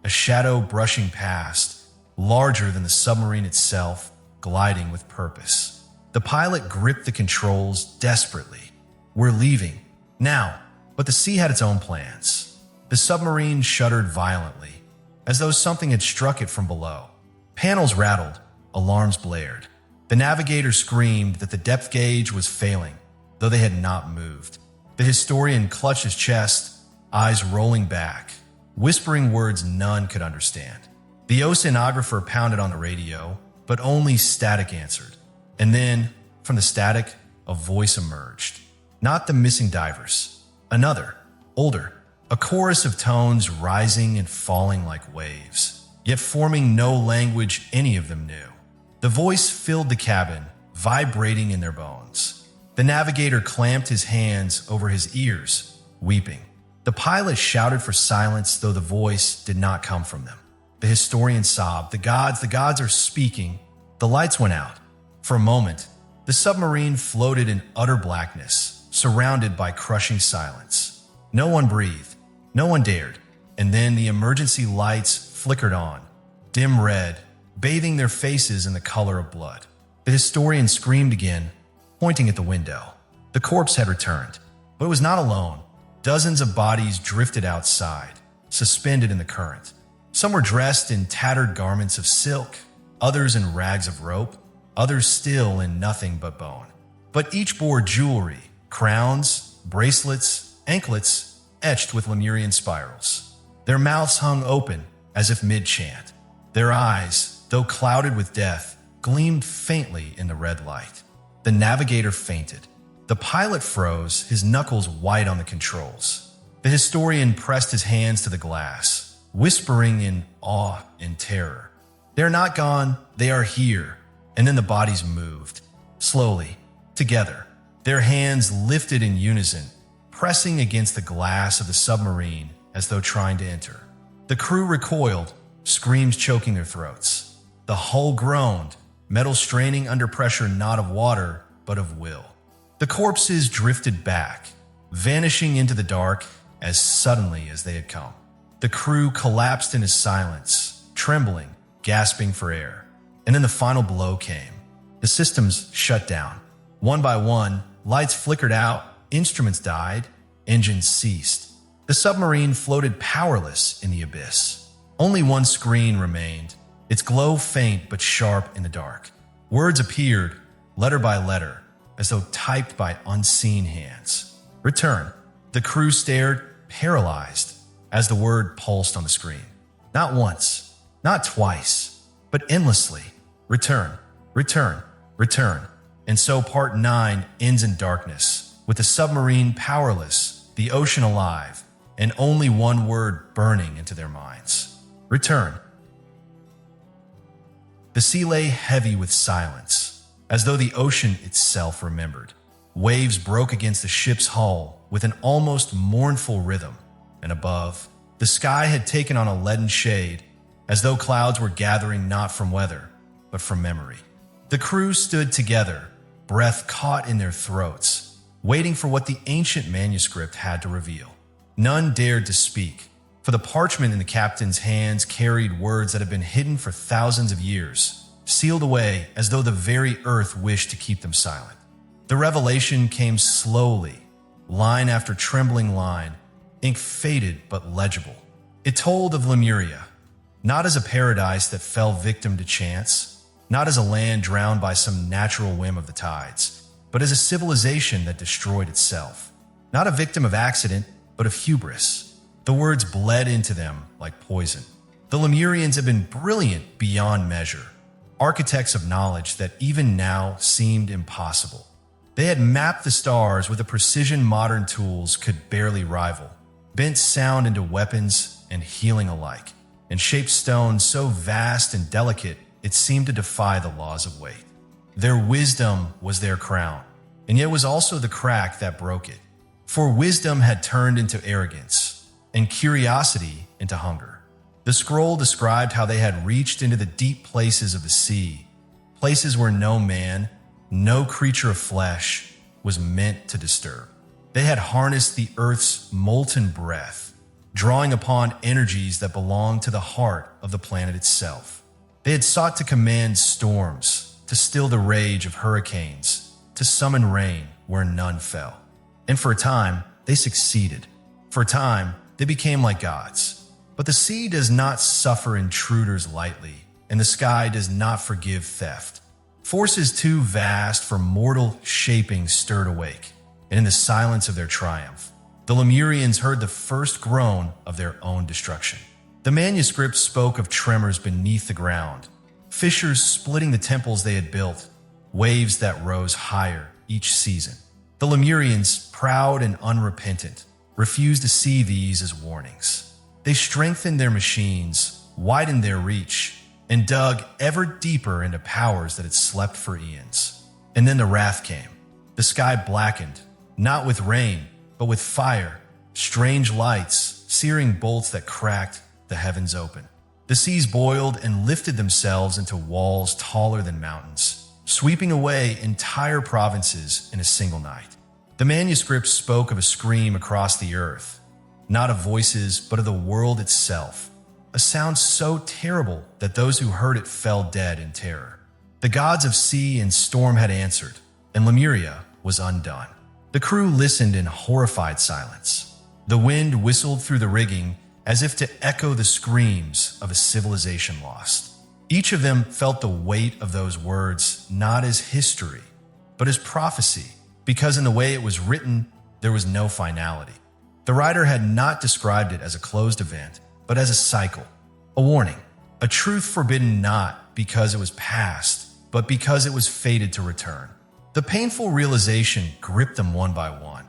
[SPEAKER 1] A shadow brushing past, larger than the submarine itself, gliding with purpose. The pilot gripped the controls desperately. "We're leaving. Now." But the sea had its own plans. The submarine shuddered violently, as though something had struck it from below. Panels rattled, alarms blared. The navigator screamed that the depth gauge was failing, though they had not moved. The historian clutched his chest, eyes rolling back, whispering words none could understand. The oceanographer pounded on the radio, but only static answered. And then, from the static, a voice emerged. Not the missing divers. Another, older, a chorus of tones rising and falling like waves, yet forming no language any of them knew. The voice filled the cabin, vibrating in their bones. The navigator clamped his hands over his ears, weeping. The pilot shouted for silence, though the voice did not come from them. The historian sobbed, the gods are speaking." The lights went out. For a moment, the submarine floated in utter blackness, surrounded by crushing silence. No one breathed. No one dared. And then the emergency lights flickered on, dim red, bathing their faces in the color of blood. The historian screamed again, pointing at the window. The corpse had returned, but it was not alone. Dozens of bodies drifted outside, suspended in the current. Some were dressed in tattered garments of silk, others in rags of rope, others still in nothing but bone. But each bore jewelry, crowns, bracelets, anklets, etched with Lemurian spirals. Their mouths hung open, as if mid-chant. Their eyes, though clouded with death, gleamed faintly in the red light. The navigator fainted. The pilot froze, his knuckles white on the controls. The historian pressed his hands to the glass, whispering in awe and terror. "They're not gone, they are here." And then the bodies moved, slowly, together, their hands lifted in unison, pressing against the glass of the submarine as though trying to enter. The crew recoiled, screams choking their throats. The hull groaned, metal straining under pressure not of water, but of will. The corpses drifted back, vanishing into the dark as suddenly as they had come. The crew collapsed into silence, trembling, gasping for air. And then the final blow came. The systems shut down. One by one, lights flickered out, instruments died, engines ceased. The submarine floated powerless in the abyss. Only one screen remained, its glow faint but sharp in the dark. Words appeared, letter by letter, as though typed by unseen hands. "Return." The crew stared, paralyzed, as the word pulsed on the screen. Not once, not twice, but endlessly. "Return, return, return." And so part 9 ends in darkness, with the submarine powerless, the ocean alive, and only one word burning into their minds. Return. The sea lay heavy with silence, as though the ocean itself remembered. Waves broke against the ship's hull with an almost mournful rhythm, and above, the sky had taken on a leaden shade, as though clouds were gathering not from weather, but from memory. The crew stood together, breath caught in their throats, waiting for what the ancient manuscript had to reveal. None dared to speak, for the parchment in the captain's hands carried words that had been hidden for thousands of years, sealed away as though the very earth wished to keep them silent. The revelation came slowly, line after trembling line, ink faded but legible. It told of Lemuria, not as a paradise that fell victim to chance, not as a land drowned by some natural whim of the tides, but as a civilization that destroyed itself. Not a victim of accident, but of hubris. The words bled into them like poison. The Lemurians had been brilliant beyond measure, architects of knowledge that even now seemed impossible. They had mapped the stars with a precision modern tools could barely rival, bent sound into weapons and healing alike, and shaped stone so vast and delicate it seemed to defy the laws of weight. Their wisdom was their crown, and yet was also the crack that broke it. For wisdom had turned into arrogance, and curiosity into hunger. The scroll described how they had reached into the deep places of the sea, places where no man, no creature of flesh, was meant to disturb. They had harnessed the earth's molten breath, drawing upon energies that belonged to the heart of the planet itself. They had sought to command storms, to still the rage of hurricanes, to summon rain where none fell. And for a time, they succeeded. For a time, they became like gods. But the sea does not suffer intruders lightly, and the sky does not forgive theft. Forces too vast for mortal shaping stirred awake, and in the silence of their triumph, the Lemurians heard the first groan of their own destruction. The manuscript spoke of tremors beneath the ground, fissures splitting the temples they had built, waves that rose higher each season. The Lemurians, proud and unrepentant, refused to see these as warnings. They strengthened their machines, widened their reach, and dug ever deeper into powers that had slept for eons. And then the wrath came. The sky blackened, not with rain, but with fire, strange lights, searing bolts that cracked the heavens open. The seas boiled and lifted themselves into walls taller than mountains, sweeping away entire provinces in a single night. The manuscript spoke of a scream across the earth, not of voices, but of the world itself, a sound so terrible that those who heard it fell dead in terror. The gods of sea and storm had answered, and Lemuria was undone. The crew listened in horrified silence. The wind whistled through the rigging as if to echo the screams of a civilization lost. Each of them felt the weight of those words not as history, but as prophecy, because in the way it was written, there was no finality. The writer had not described it as a closed event, but as a cycle, a warning, a truth forbidden not because it was past, but because it was fated to return. The painful realization gripped them one by one.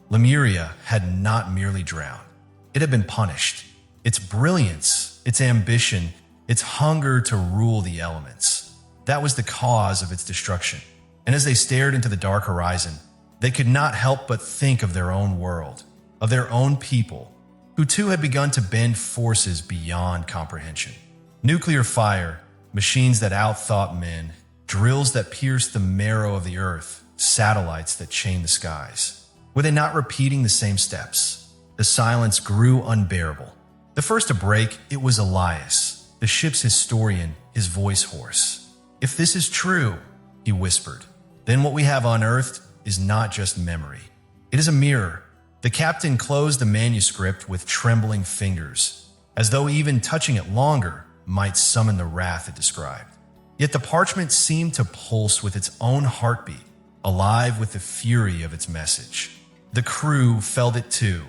[SPEAKER 1] Lemuria had not merely drowned. It had been punished. Its brilliance, its ambition, its hunger to rule the elements. That was the cause of its destruction. And as they stared into the dark horizon, they could not help but think of their own world, of their own people, who too had begun to bend forces beyond comprehension. Nuclear fire, machines that outthought men, drills that pierced the marrow of the earth, satellites that chained the skies. Were they not repeating the same steps? The silence grew unbearable. The first to break, it was Elias, the ship's historian, his voice hoarse. "If this is true," he whispered, "then what we have unearthed is not just memory. It is a mirror." The captain closed the manuscript with trembling fingers, as though even touching it longer might summon the wrath it described. Yet the parchment seemed to pulse with its own heartbeat, alive with the fury of its message. The crew felt it too,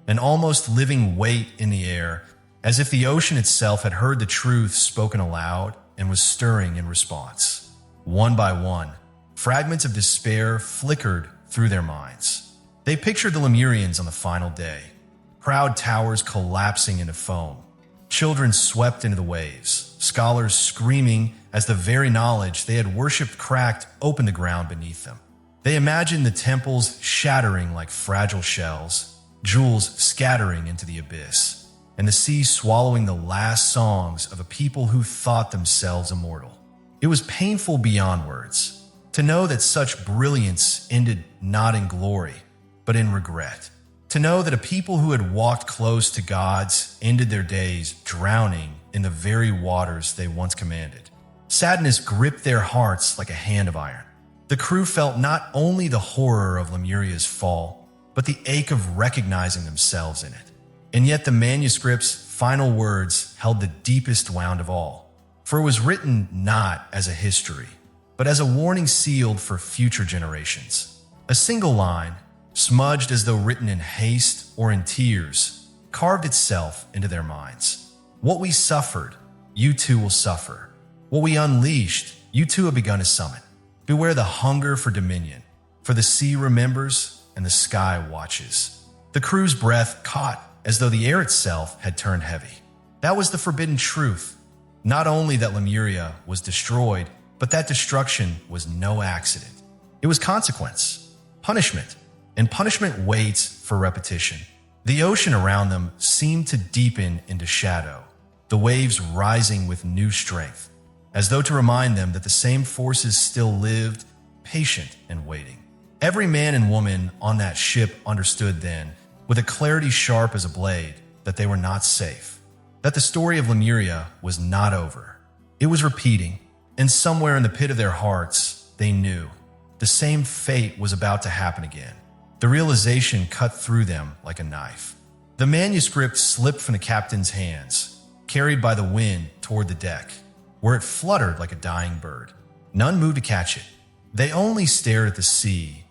[SPEAKER 1] an almost living weight in the air, as if the ocean itself had heard the truth spoken aloud and was stirring in response. One by one, fragments of despair flickered through their minds. They pictured the Lemurians on the final day, proud towers collapsing into foam, children swept into the waves, scholars screaming as the very knowledge they had worshipped cracked open the ground beneath them. They imagined the temples shattering like fragile shells, jewels scattering into the abyss, and the sea swallowing the last songs of a people who thought themselves immortal. It was painful beyond words to know that such brilliance ended not in glory, but in regret. To know that a people who had walked close to gods ended their days drowning in the very waters they once commanded. Sadness gripped their hearts like a hand of iron. The crew felt not only the horror of Lemuria's fall, but the ache of recognizing themselves in it. And yet the manuscript's final words held the deepest wound of all, for it was written not as a history, but as a warning sealed for future generations. A single line, smudged as though written in haste or in tears, carved itself into their minds. What we suffered, you too will suffer. What we unleashed, you too have begun to summon. Beware the hunger for dominion, for the sea remembers and the sky watches. The crew's breath caught as though the air itself had turned heavy. That was the forbidden truth. Not only that Lemuria was destroyed, but that destruction was no accident. It was consequence, punishment, and punishment waits for repetition. The ocean around them seemed to deepen into shadow, the waves rising with new strength, as though to remind them that the same forces still lived, patient and waiting. Every man and woman on that ship understood then, with a clarity sharp as a blade, that they were not safe, that the story of Lemuria was not over. It was repeating, and somewhere in the pit of their hearts, they knew the same fate was about to happen again. The realization cut through them like a knife. The manuscript slipped from the captain's hands, carried by the wind toward the deck, where it fluttered like a dying bird. None moved to catch it. They only stared at the sea,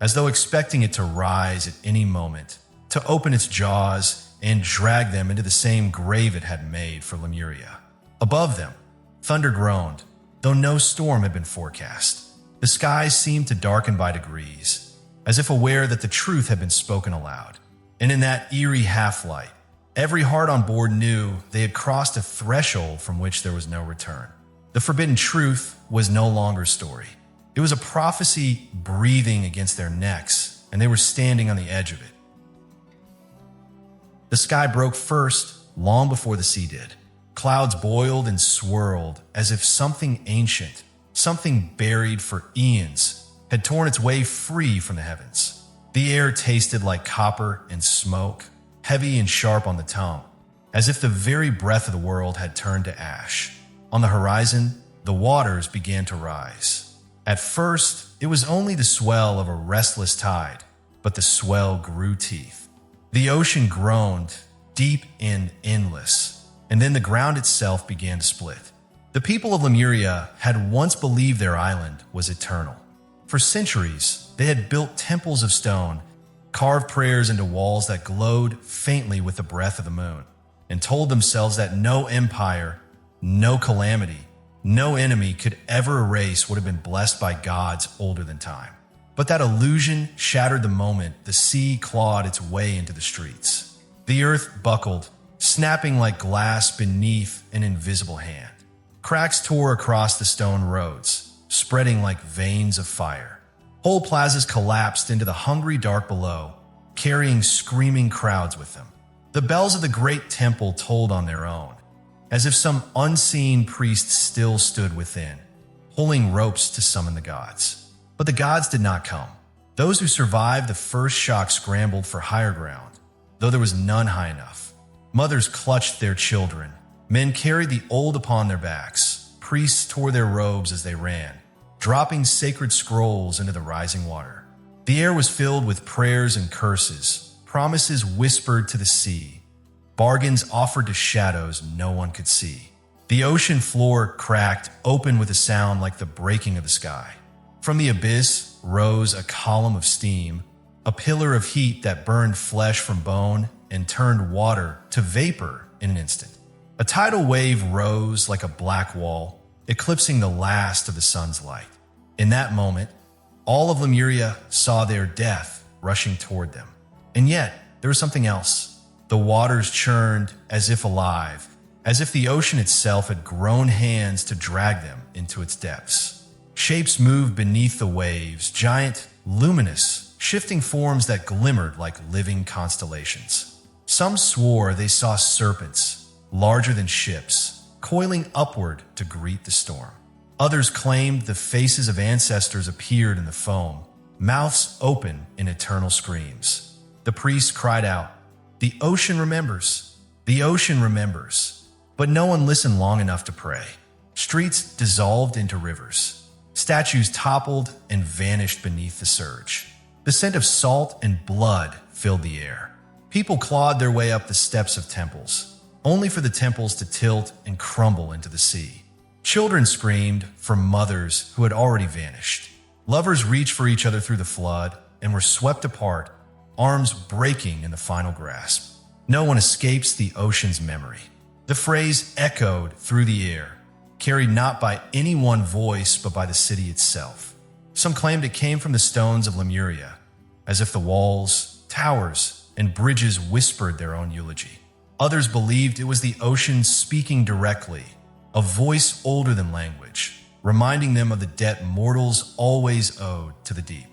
[SPEAKER 1] as though expecting it to rise at any moment, to open its jaws and drag them into the same grave it had made for Lemuria. Above them, thunder groaned, though no storm had been forecast. The skies seemed to darken by degrees, as if aware that the truth had been spoken aloud. And in that eerie half-light, every heart on board knew they had crossed a threshold from which there was no return. The forbidden truth was no longer story. It was a prophecy breathing against their necks, and they were standing on the edge of it. The sky broke first, long before the sea did. Clouds boiled and swirled as if something ancient, something buried for eons, had torn its way free from the heavens. The air tasted like copper and smoke, heavy and sharp on the tongue, as if the very breath of the world had turned to ash. On the horizon, the waters began to rise. At first, it was only the swell of a restless tide, but the swell grew teeth. The ocean groaned, deep and endless, and then the ground itself began to split. The people of Lemuria had once believed their island was eternal. For centuries, they had built temples of stone, carved prayers into walls that glowed faintly with the breath of the moon, and told themselves that no empire, no calamity, no enemy could ever erase what had been blessed by gods older than time. But that illusion shattered the moment the sea clawed its way into the streets. The earth buckled, snapping like glass beneath an invisible hand. Cracks tore across the stone roads, spreading like veins of fire. Whole plazas collapsed into the hungry dark below, carrying screaming crowds with them. The bells of the great temple tolled on their own, as if some unseen priest still stood within, pulling ropes to summon the gods. But the gods did not come. Those who survived the first shock scrambled for higher ground, though there was none high enough. Mothers clutched their children. Men carried the old upon their backs. Priests tore their robes as they ran, dropping sacred scrolls into the rising water. The air was filled with prayers and curses, promises whispered to the sea, bargains offered to shadows no one could see. The ocean floor cracked open with a sound like the breaking of the sky. From the abyss rose a column of steam, a pillar of heat that burned flesh from bone and turned water to vapor in an instant. A tidal wave rose like a black wall, eclipsing the last of the sun's light. In that moment, all of Lemuria saw their death rushing toward them. And yet, there was something else. The waters churned as if alive, as if the ocean itself had grown hands to drag them into its depths. Shapes moved beneath the waves, giant, luminous, shifting forms that glimmered like living constellations. Some swore they saw serpents, larger than ships, coiling upward to greet the storm. Others claimed the faces of ancestors appeared in the foam, mouths open in eternal screams. The priests cried out, "The ocean remembers! The ocean remembers!" But no one listened long enough to pray. Streets dissolved into rivers. Statues toppled and vanished beneath the surge. The scent of salt and blood filled the air. People clawed their way up the steps of temples. only for the temples to tilt and crumble into the sea. Children screamed for mothers who had already vanished. Lovers reached for each other through the flood and were swept apart, arms breaking in the final grasp. No one escapes the ocean's memory. The phrase echoed through the air, carried not by any one voice but by the city itself. Some claimed it came from the stones of Lemuria, as if the walls, towers, and bridges whispered their own eulogy. Others believed it was the ocean speaking directly, a voice older than language, reminding them of the debt mortals always owed to the deep.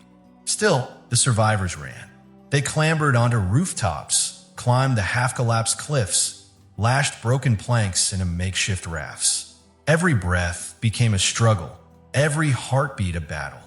[SPEAKER 1] Still, the survivors ran. They clambered onto rooftops, climbed the half-collapsed cliffs, lashed broken planks into makeshift rafts. Every breath became a struggle, every heartbeat a battle.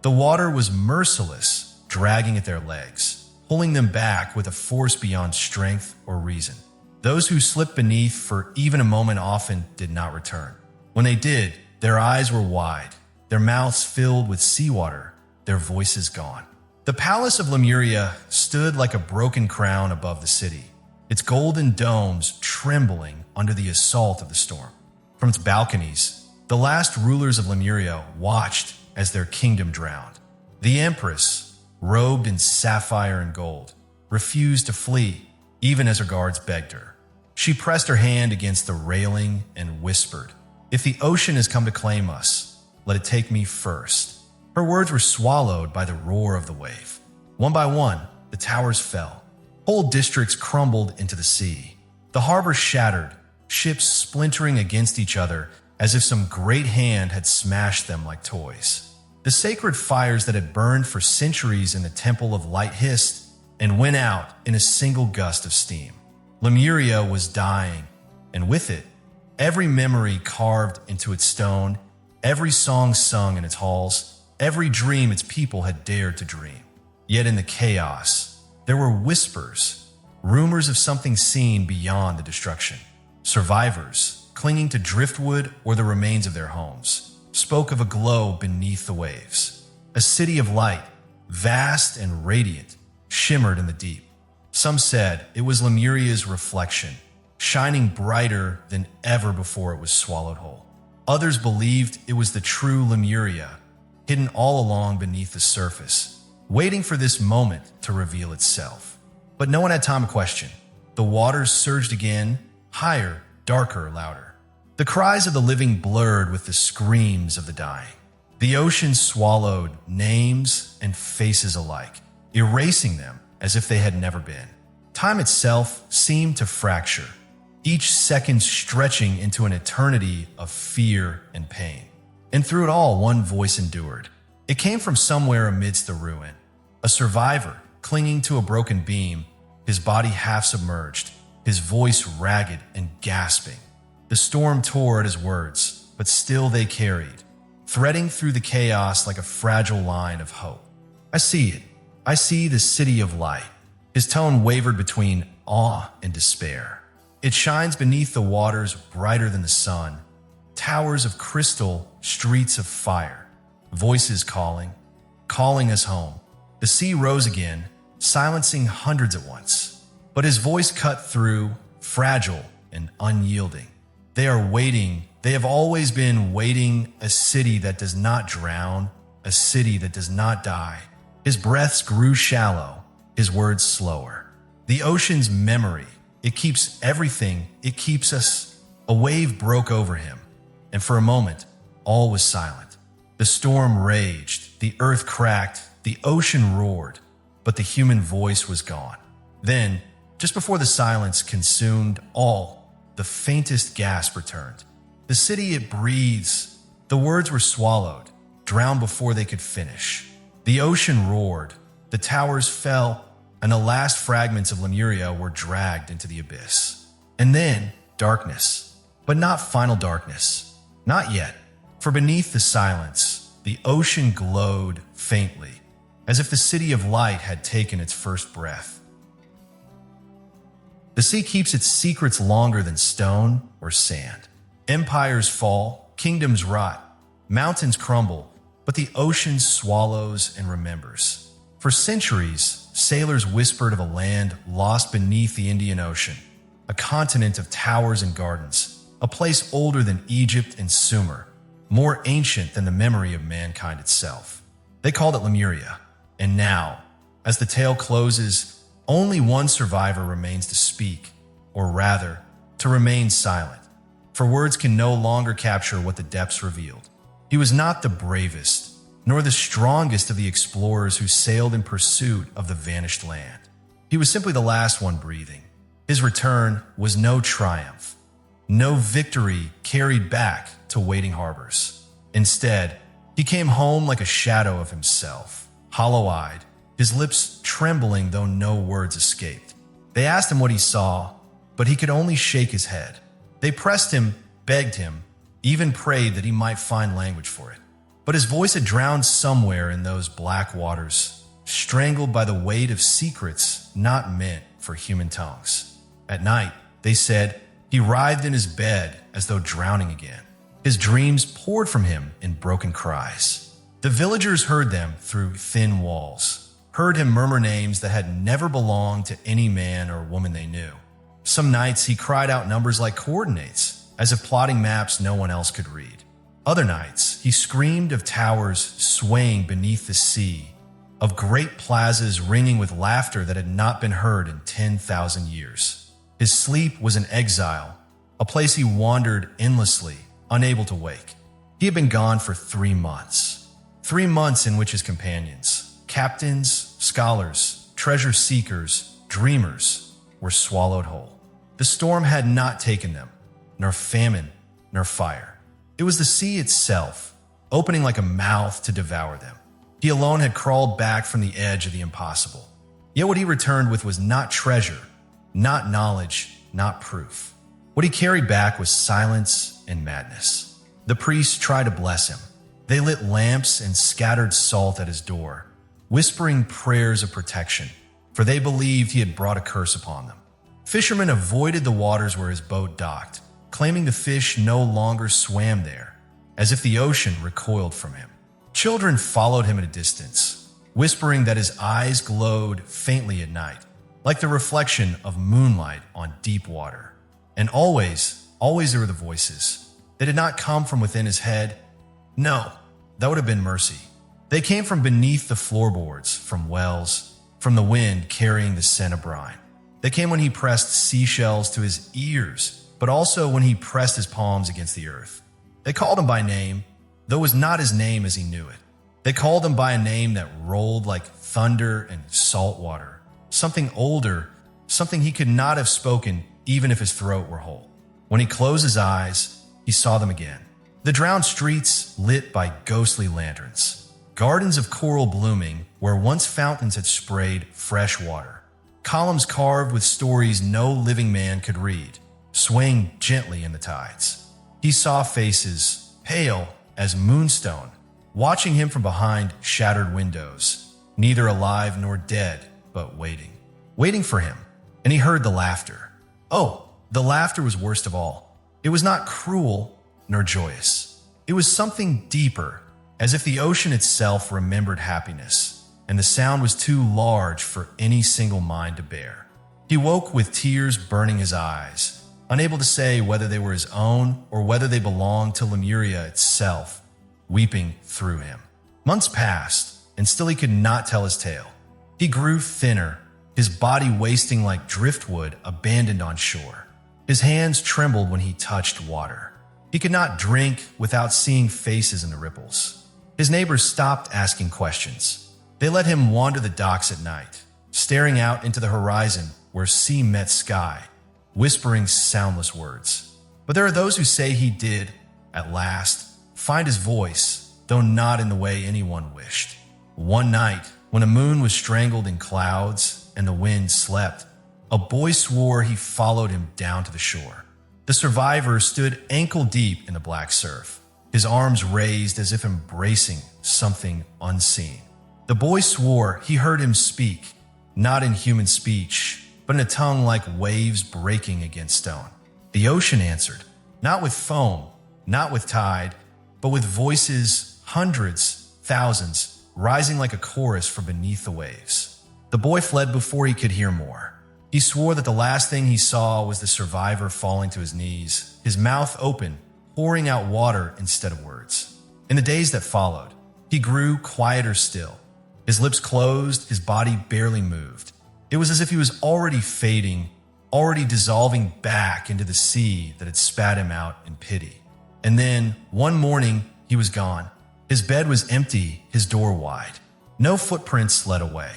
[SPEAKER 1] The water was merciless, dragging at their legs, pulling them back with a force beyond strength or reason. Those who slipped beneath for even a moment often did not return. When they did, their eyes were wide, their mouths filled with seawater, their voices gone. The palace of Lemuria stood like a broken crown above the city, its golden domes trembling under the assault of the storm. From its balconies, the last rulers of Lemuria watched as their kingdom drowned. The empress, robed in sapphire and gold, refused to flee, even as her guards begged her. She pressed her hand against the railing and whispered, "If the ocean has come to claim us, let it take me first." Her words were swallowed by the roar of the wave. One by one, the towers fell. Whole districts crumbled into the sea. The harbor shattered, ships splintering against each other as if some great hand had smashed them like toys. The sacred fires that had burned for centuries in the Temple of Light hissed and went out in a single gust of steam. Lemuria was dying, and with it, every memory carved into its stone, every song sung in its halls, every dream its people had dared to dream. Yet in the chaos, there were whispers, rumors of something seen beyond the destruction. Survivors, clinging to driftwood or the remains of their homes, spoke of a glow beneath the waves. A city of light, vast and radiant, shimmered in the deep. Some said it was Lemuria's reflection, shining brighter than ever before it was swallowed whole. Others believed it was the true Lemuria, hidden all along beneath the surface, waiting for this moment to reveal itself. But no one had time to question. The waters surged again, higher, darker, louder. The cries of the living blurred with the screams of the dying. The ocean swallowed names and faces alike, erasing them as if they had never been. Time itself seemed to fracture, each second stretching into an eternity of fear and pain. And through it all, one voice endured. It came from somewhere amidst the ruin, a survivor clinging to a broken beam, his body half submerged, his voice ragged and gasping. The storm tore at his words, but still they carried, threading through the chaos like a fragile line of hope. "I see it. I see the city of light." His tone wavered between awe and despair. "It shines beneath the waters brighter than the sun. Towers of crystal, streets of fire. Voices calling, calling us home." The sea rose again, silencing hundreds at once. But his voice cut through, fragile and unyielding. "They are waiting. They have always been waiting, a city that does not drown, a city that does not die." His breaths grew shallow, his words slower. "The ocean's memory, it keeps everything, it keeps us." A wave broke over him, and for a moment, all was silent. The storm raged, the earth cracked, the ocean roared, but the human voice was gone. Then, just before the silence consumed all, the faintest gasp returned. "The city it breathes." The words were swallowed, drowned before they could finish. The ocean roared, the towers fell, and the last fragments of Lemuria were dragged into the abyss. And then, darkness. But not final darkness. Not yet. For beneath the silence, the ocean glowed faintly, as if the city of light had taken its first breath. The sea keeps its secrets longer than stone or sand. Empires fall, kingdoms rot, mountains crumble, but the ocean swallows and remembers. For centuries, sailors whispered of a land lost beneath the Indian Ocean, a continent of towers and gardens, a place older than Egypt and Sumer, more ancient than the memory of mankind itself. They called it Lemuria, and now, as the tale closes, only one survivor remains to speak, or rather, to remain silent, for words can no longer capture what the depths revealed. He was not the bravest, nor the strongest of the explorers who sailed in pursuit of the vanished land. He was simply the last one breathing. His return was no triumph, no victory carried back to waiting harbors. Instead, he came home like a shadow of himself, hollow-eyed, his lips trembling though no words escaped. They asked him what he saw, but he could only shake his head. They pressed him, begged him, even prayed that he might find language for it. But his voice had drowned somewhere in those black waters, strangled by the weight of secrets not meant for human tongues. At night, they said, he writhed in his bed as though drowning again. His dreams poured from him in broken cries. The villagers heard them through thin walls, heard him murmur names that had never belonged to any man or woman they knew. Some nights he cried out numbers like coordinates, as if plotting maps no one else could read. Other nights, he screamed of towers swaying beneath the sea, of great plazas ringing with laughter that had not been heard in 10,000 years. His sleep was an exile, a place he wandered endlessly, unable to wake. He had been gone for 3 months. 3 months in which his companions, captains, scholars, treasure seekers, dreamers, were swallowed whole. The storm had not taken them, nor famine, nor fire. It was the sea itself, opening like a mouth to devour them. He alone had crawled back from the edge of the impossible. Yet what he returned with was not treasure, not knowledge, not proof. What he carried back was silence and madness. The priests tried to bless him. They lit lamps and scattered salt at his door, whispering prayers of protection, for they believed he had brought a curse upon them. Fishermen avoided the waters where his boat docked, claiming the fish no longer swam there, as if the ocean recoiled from him. Children followed him at a distance, whispering that his eyes glowed faintly at night, like the reflection of moonlight on deep water. And always there were the voices. They did not come from within his head. No, that would have been mercy. They came from beneath the floorboards, from wells, from the wind carrying the scent of brine. They came when he pressed seashells to his ears, but also when he pressed his palms against the earth. They called him by name, though it was not his name as he knew it. They called him by a name that rolled like thunder and salt water, something older, something he could not have spoken even if his throat were whole. When he closed his eyes, he saw them again. The drowned streets lit by ghostly lanterns, gardens of coral blooming where once fountains had sprayed fresh water, columns carved with stories no living man could read, swaying gently in the tides. He saw faces, pale as moonstone, watching him from behind shattered windows, neither alive nor dead, but waiting for him. And he heard the laughter. Oh, the laughter was worst of all. It was not cruel nor joyous. It was something deeper, as if the ocean itself remembered happiness, and the sound was too large for any single mind to bear. He woke with tears burning his eyes, unable to say whether they were his own or whether they belonged to Lemuria itself, weeping through him. Months passed, and still he could not tell his tale. He grew thinner, his body wasting like driftwood abandoned on shore. His hands trembled when he touched water. He could not drink without seeing faces in the ripples. His neighbors stopped asking questions. They let him wander the docks at night, staring out into the horizon where sea met sky, whispering soundless words. But there are those who say he did, at last, find his voice, though not in the way anyone wished. One night, when the moon was strangled in clouds and the wind slept, a boy swore he followed him down to the shore. The survivor stood ankle-deep in the black surf, his arms raised as if embracing something unseen. The boy swore he heard him speak, not in human speech, but in a tongue like waves breaking against stone. The ocean answered, not with foam, not with tide, but with voices, hundreds, thousands, rising like a chorus from beneath the waves. The boy fled before he could hear more. He swore that the last thing he saw was the survivor falling to his knees, his mouth open, pouring out water instead of words. In the days that followed, he grew quieter still. His lips closed, his body barely moved. It was as if he was already fading, already dissolving back into the sea that had spat him out in pity. And then, one morning, he was gone. His bed was empty, his door wide. No footprints led away.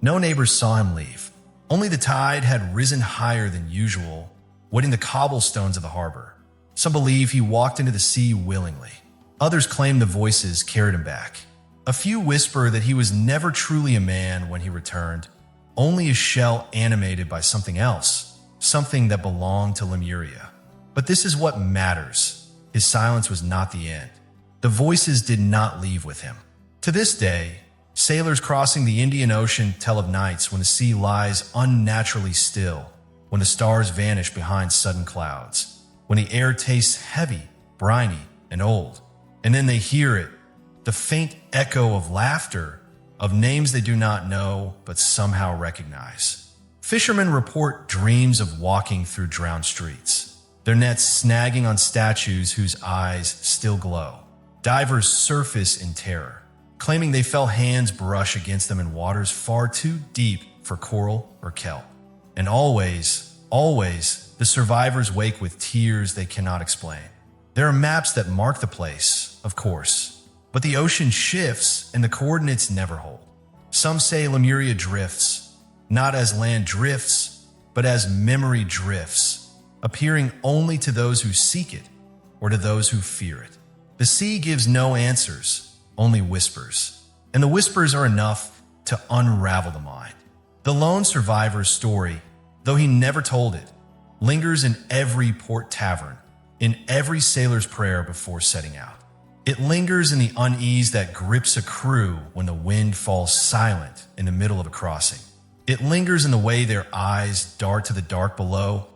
[SPEAKER 1] No neighbors saw him leave. Only the tide had risen higher than usual, wetting the cobblestones of the harbor. Some believe he walked into the sea willingly. Others claim the voices carried him back. A few whisper that he was never truly a man when he returned, only a shell animated by something else, something that belonged to Lemuria. But this is what matters. His silence was not the end. The voices did not leave with him. To this day, sailors crossing the Indian Ocean tell of nights when the sea lies unnaturally still, when the stars vanish behind sudden clouds, when the air tastes heavy, briny, and old. And then they hear it, the faint echo of laughter, of names they do not know but somehow recognize. Fishermen report dreams of walking through drowned streets, their nets snagging on statues whose eyes still glow. Divers surface in terror, claiming they felt hands brush against them in waters far too deep for coral or kelp. And always, the survivors wake with tears they cannot explain. There are maps that mark the place, of course, but the ocean shifts and the coordinates never hold. Some say Lemuria drifts, not as land drifts, but as memory drifts, appearing only to those who seek it or to those who fear it. The sea gives no answers, only whispers, and the whispers are enough to unravel the mind. The lone survivor's story, though he never told it, lingers in every port tavern, in every sailor's prayer before setting out. It lingers in the unease that grips a crew when the wind falls silent in the middle of a crossing. It lingers in the way their eyes dart to the dark below,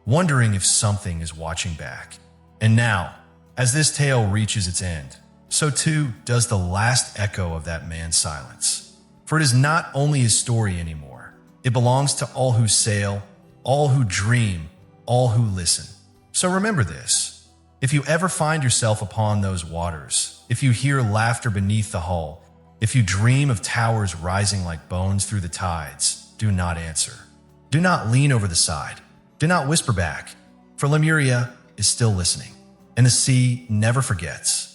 [SPEAKER 1] wondering if something is watching back. And now, as this tale reaches its end, so too does the last echo of that man's silence. For it is not only his story anymore. It belongs to all who sail, all who dream, all who listen. So remember this. If you ever find yourself upon those waters, if you hear laughter beneath the hull, if you dream of towers rising like bones through the tides, do not answer. Do not lean over the side. Do not whisper back, for Lemuria is still listening, and the sea never forgets.